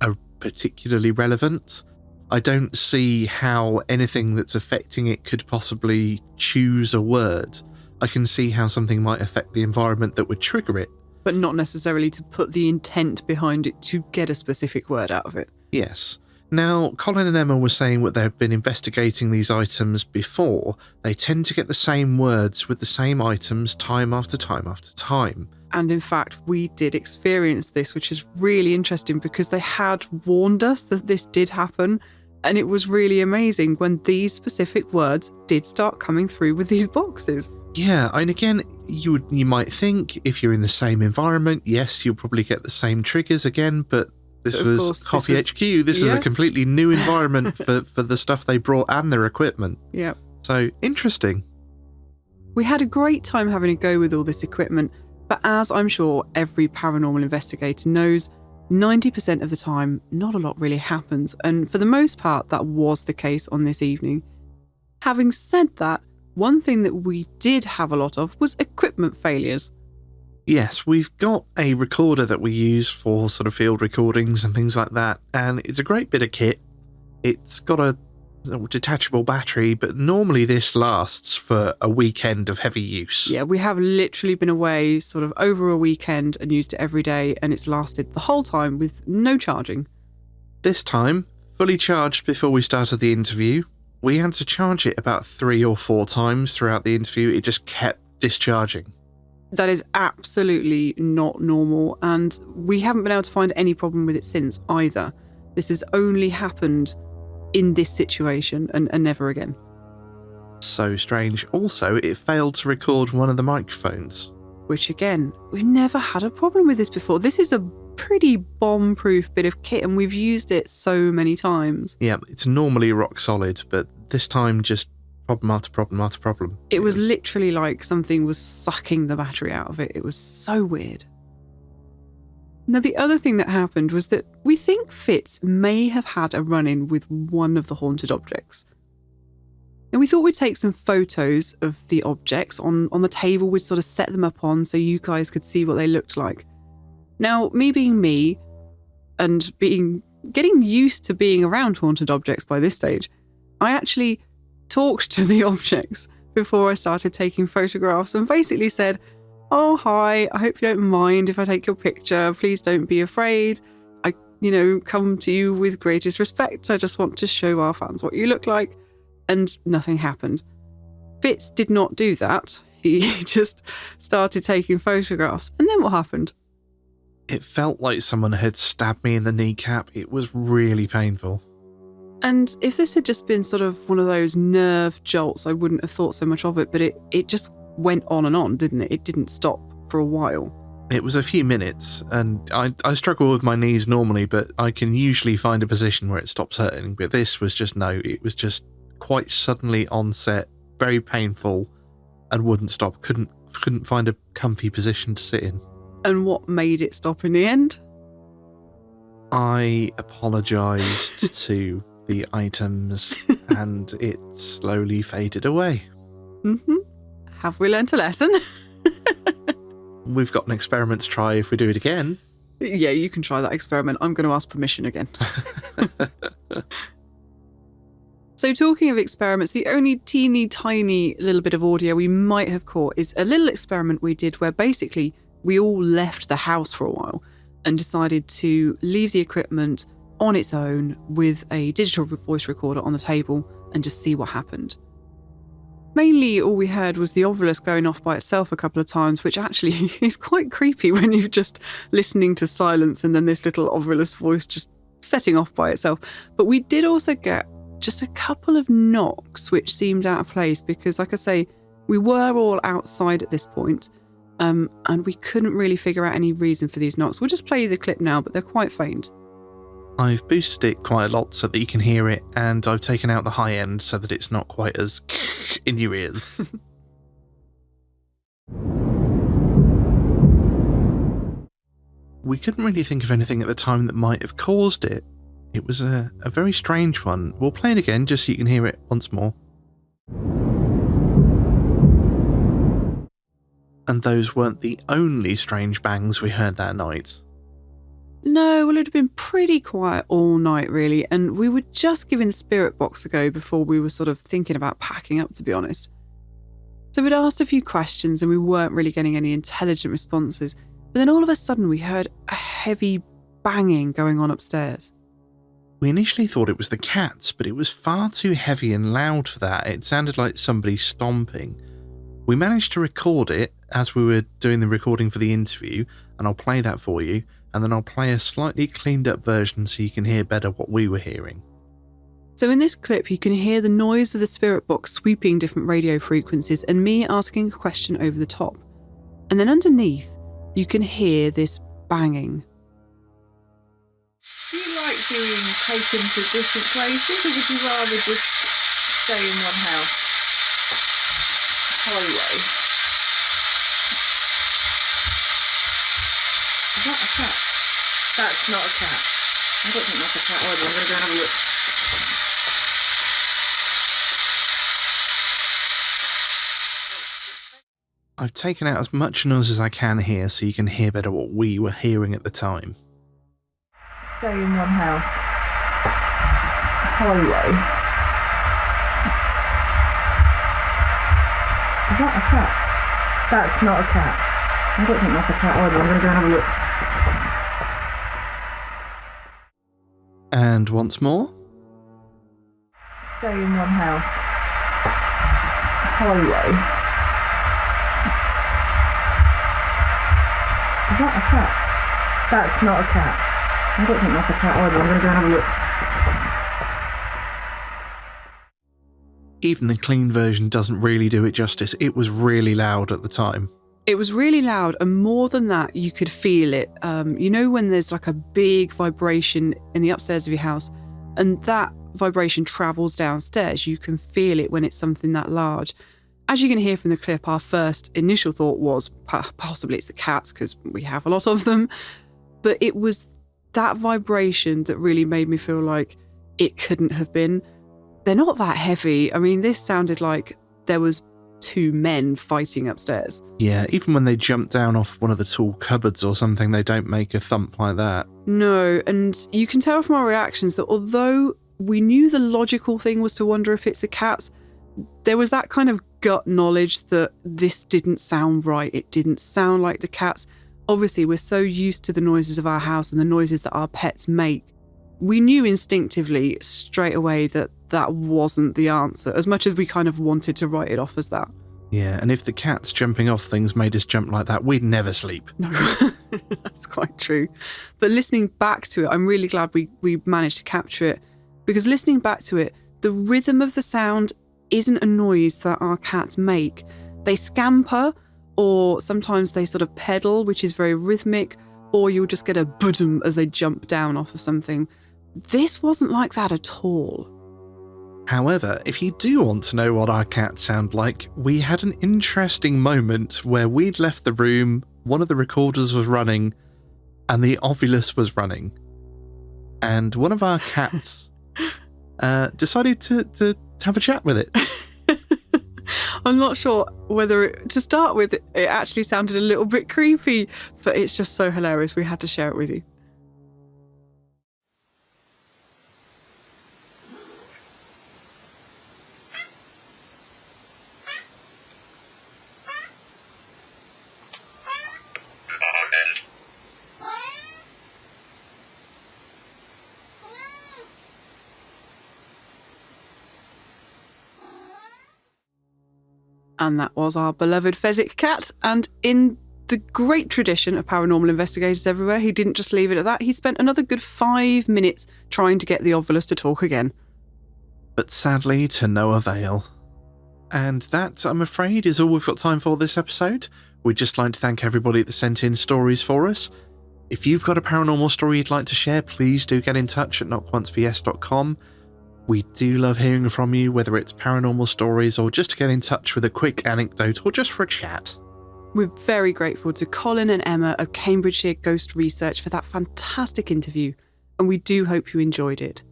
are particularly relevant. I don't see how anything that's affecting it could possibly choose a word. I can see how something might affect the environment that would trigger it. But not necessarily to put the intent behind it to get a specific word out of it. Yes. Now, Colin and Emma were saying that they've been investigating these items before. They tend to get the same words with the same items time after time after time. And in fact, we did experience this, which is really interesting because they had warned us that this did happen. And it was really amazing when these specific words did start coming through with these boxes. Yeah, and again, you might think if you're in the same environment, yes, you'll probably get the same triggers again, but this was Coffee HQ. This is a completely new environment for the stuff they brought and their equipment. Yeah. So, interesting. We had a great time having a go with all this equipment, but as I'm sure every paranormal investigator knows, 90% of the time, not a lot really happens, and for the most part, that was the case on this evening. Having said that, one thing that we did have a lot of was equipment failures. Yes, we've got a recorder that we use for sort of field recordings and things like that, and it's a great bit of kit. It's got a detachable battery, but normally this lasts for a weekend of heavy use. Yeah, we have literally been away sort of over a weekend and used it every day, and it's lasted the whole time with no charging. This time, fully charged before we started the interview. We had to charge it about 3 or 4 times throughout the interview. It just kept discharging. That is absolutely not normal, and we haven't been able to find any problem with it since either. This has only happened in this situation and never again. So strange. Also, it failed to record one of the microphones. Which again, we've never had a problem with this before. This is a pretty bomb-proof bit of kit and we've used it so many times. Yeah, it's normally rock solid, but this time just problem after problem after problem. It was literally like something was sucking the battery out of it. It was so weird. Now, the other thing that happened was that we think Fitz may have had a run-in with one of the haunted objects. And we thought we'd take some photos of the objects on the table. We'd sort of set them up on so you guys could see what they looked like. Now, me being me and getting used to being around haunted objects by this stage, I actually talked to the objects before I started taking photographs and basically said, "Oh, hi, I hope you don't mind if I take your picture. Please don't be afraid. I, come to you with greatest respect. I just want to show our fans what you look like." And nothing happened. Fitz did not do that. He just started taking photographs. And then what happened? It felt like someone had stabbed me in the kneecap. It was really painful. And if this had just been sort of one of those nerve jolts, I wouldn't have thought so much of it, but it just went on, didn't it? It didn't stop for a while. It was a few minutes, and I struggle with my knees normally, but I can usually find a position where it stops hurting. But this was just it was just quite suddenly onset, very painful, and wouldn't stop. Couldn't find a comfy position to sit in. And what made it stop in the end? I apologised to the items, and it slowly faded away. Mm-hmm. Have we learnt a lesson? We've got an experiment to try if we do it again. Yeah, you can try that experiment. I'm going to ask permission again. So talking of experiments, the only teeny tiny little bit of audio we might have caught is a little experiment we did where basically we all left the house for a while and decided to leave the equipment on its own with a digital voice recorder on the table and just see what happened. Mainly all we heard was the ovilus going off by itself a couple of times, which actually is quite creepy when you're just listening to silence and then this little ovilus voice just setting off by itself. But we did also get just a couple of knocks which seemed out of place because, like I say, we were all outside at this point, and we couldn't really figure out any reason for these knocks. We'll just play you the clip now, but they're quite faint. I've boosted it quite a lot so that you can hear it, and I've taken out the high end so that it's not quite as in your ears. We couldn't really think of anything at the time that might have caused it. It was a very strange one. We'll play it again just so you can hear it once more. And those weren't the only strange bangs we heard that night. No, well, it had been pretty quiet all night, really, and we were just giving the spirit box a go before we were sort of thinking about packing up, to be honest. So we'd asked a few questions and we weren't really getting any intelligent responses, but then all of a sudden we heard a heavy banging going on upstairs. We initially thought it was the cats, but it was far too heavy and loud for that. It sounded like somebody stomping. We managed to record it as we were doing the recording for the interview, and I'll play that for you, and then I'll play a slightly cleaned up version so you can hear better what we were hearing. So in this clip, you can hear the noise of the spirit box sweeping different radio frequencies and me asking a question over the top. And then underneath, you can hear this banging. Do you like being taken to different places, or would you rather just stay in one house? Holiday. Is that a cat? That's not a cat. I don't think that's a cat either. I'm going to go and have a look. I've taken out as much noise as I can here so you can hear better what we were hearing at the time. Stay in one house. Holiday. Is that a cat? That's not a cat. I don't think that's a cat either. I'm going to go and have a look. And once more. Stay in one house. Holiday. Is that a cat? That's not a cat. I don't think that's a cat either. I'm going to go and have a look. Even the clean version doesn't really do it justice. It was really loud at the time. It was really loud, and more than that, you could feel it. You know when there's like a big vibration in the upstairs of your house, and that vibration travels downstairs, you can feel it when it's something that large. As you can hear from the clip, our first initial thought was possibly it's the cats, because we have a lot of them. But it was that vibration that really made me feel like it couldn't have been. They're not that heavy. I mean, this sounded like there was two men fighting upstairs. Yeah, even when they jump down off one of the tall cupboards or something, they don't make a thump like that. No, and you can tell from our reactions that although we knew the logical thing was to wonder if it's the cats, there was that kind of gut knowledge that this didn't sound right. It didn't sound like the cats. Obviously, we're so used to the noises of our house and the noises that our pets make. We knew instinctively straight away that that wasn't the answer, as much as we kind of wanted to write it off as that. Yeah, and if the cats jumping off things made us jump like that, we'd never sleep. No, that's quite true. But listening back to it, I'm really glad we managed to capture it, because listening back to it, the rhythm of the sound isn't a noise that our cats make. They scamper, or sometimes they sort of pedal, which is very rhythmic, or you'll just get a boom as they jump down off of something. This wasn't like that at all. However, if you do want to know what our cats sound like, we had an interesting moment where we'd left the room, one of the recorders was running, and the Ovilus was running. And one of our cats decided to have a chat with it. I'm not sure whether to start with, it actually sounded a little bit creepy, but it's just so hilarious. We had to share it with you. And that was our beloved Fezzik cat. And in the great tradition of paranormal investigators everywhere, he didn't just leave it at that. He spent another good 5 minutes trying to get the Ovilus to talk again. But sadly, to no avail. And that, I'm afraid, is all we've got time for this episode. We'd just like to thank everybody that sent in stories for us. If you've got a paranormal story you'd like to share, please do get in touch at knockonceforyes.com. We do love hearing from you, whether it's paranormal stories or just to get in touch with a quick anecdote or just for a chat. We're very grateful to Colin and Emma of Cambridgeshire Ghost Research for that fantastic interview. and we do hope you enjoyed it.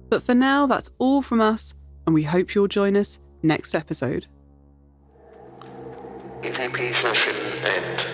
But for now, that's all from us, and we hope you'll join us next episode. EVP session end.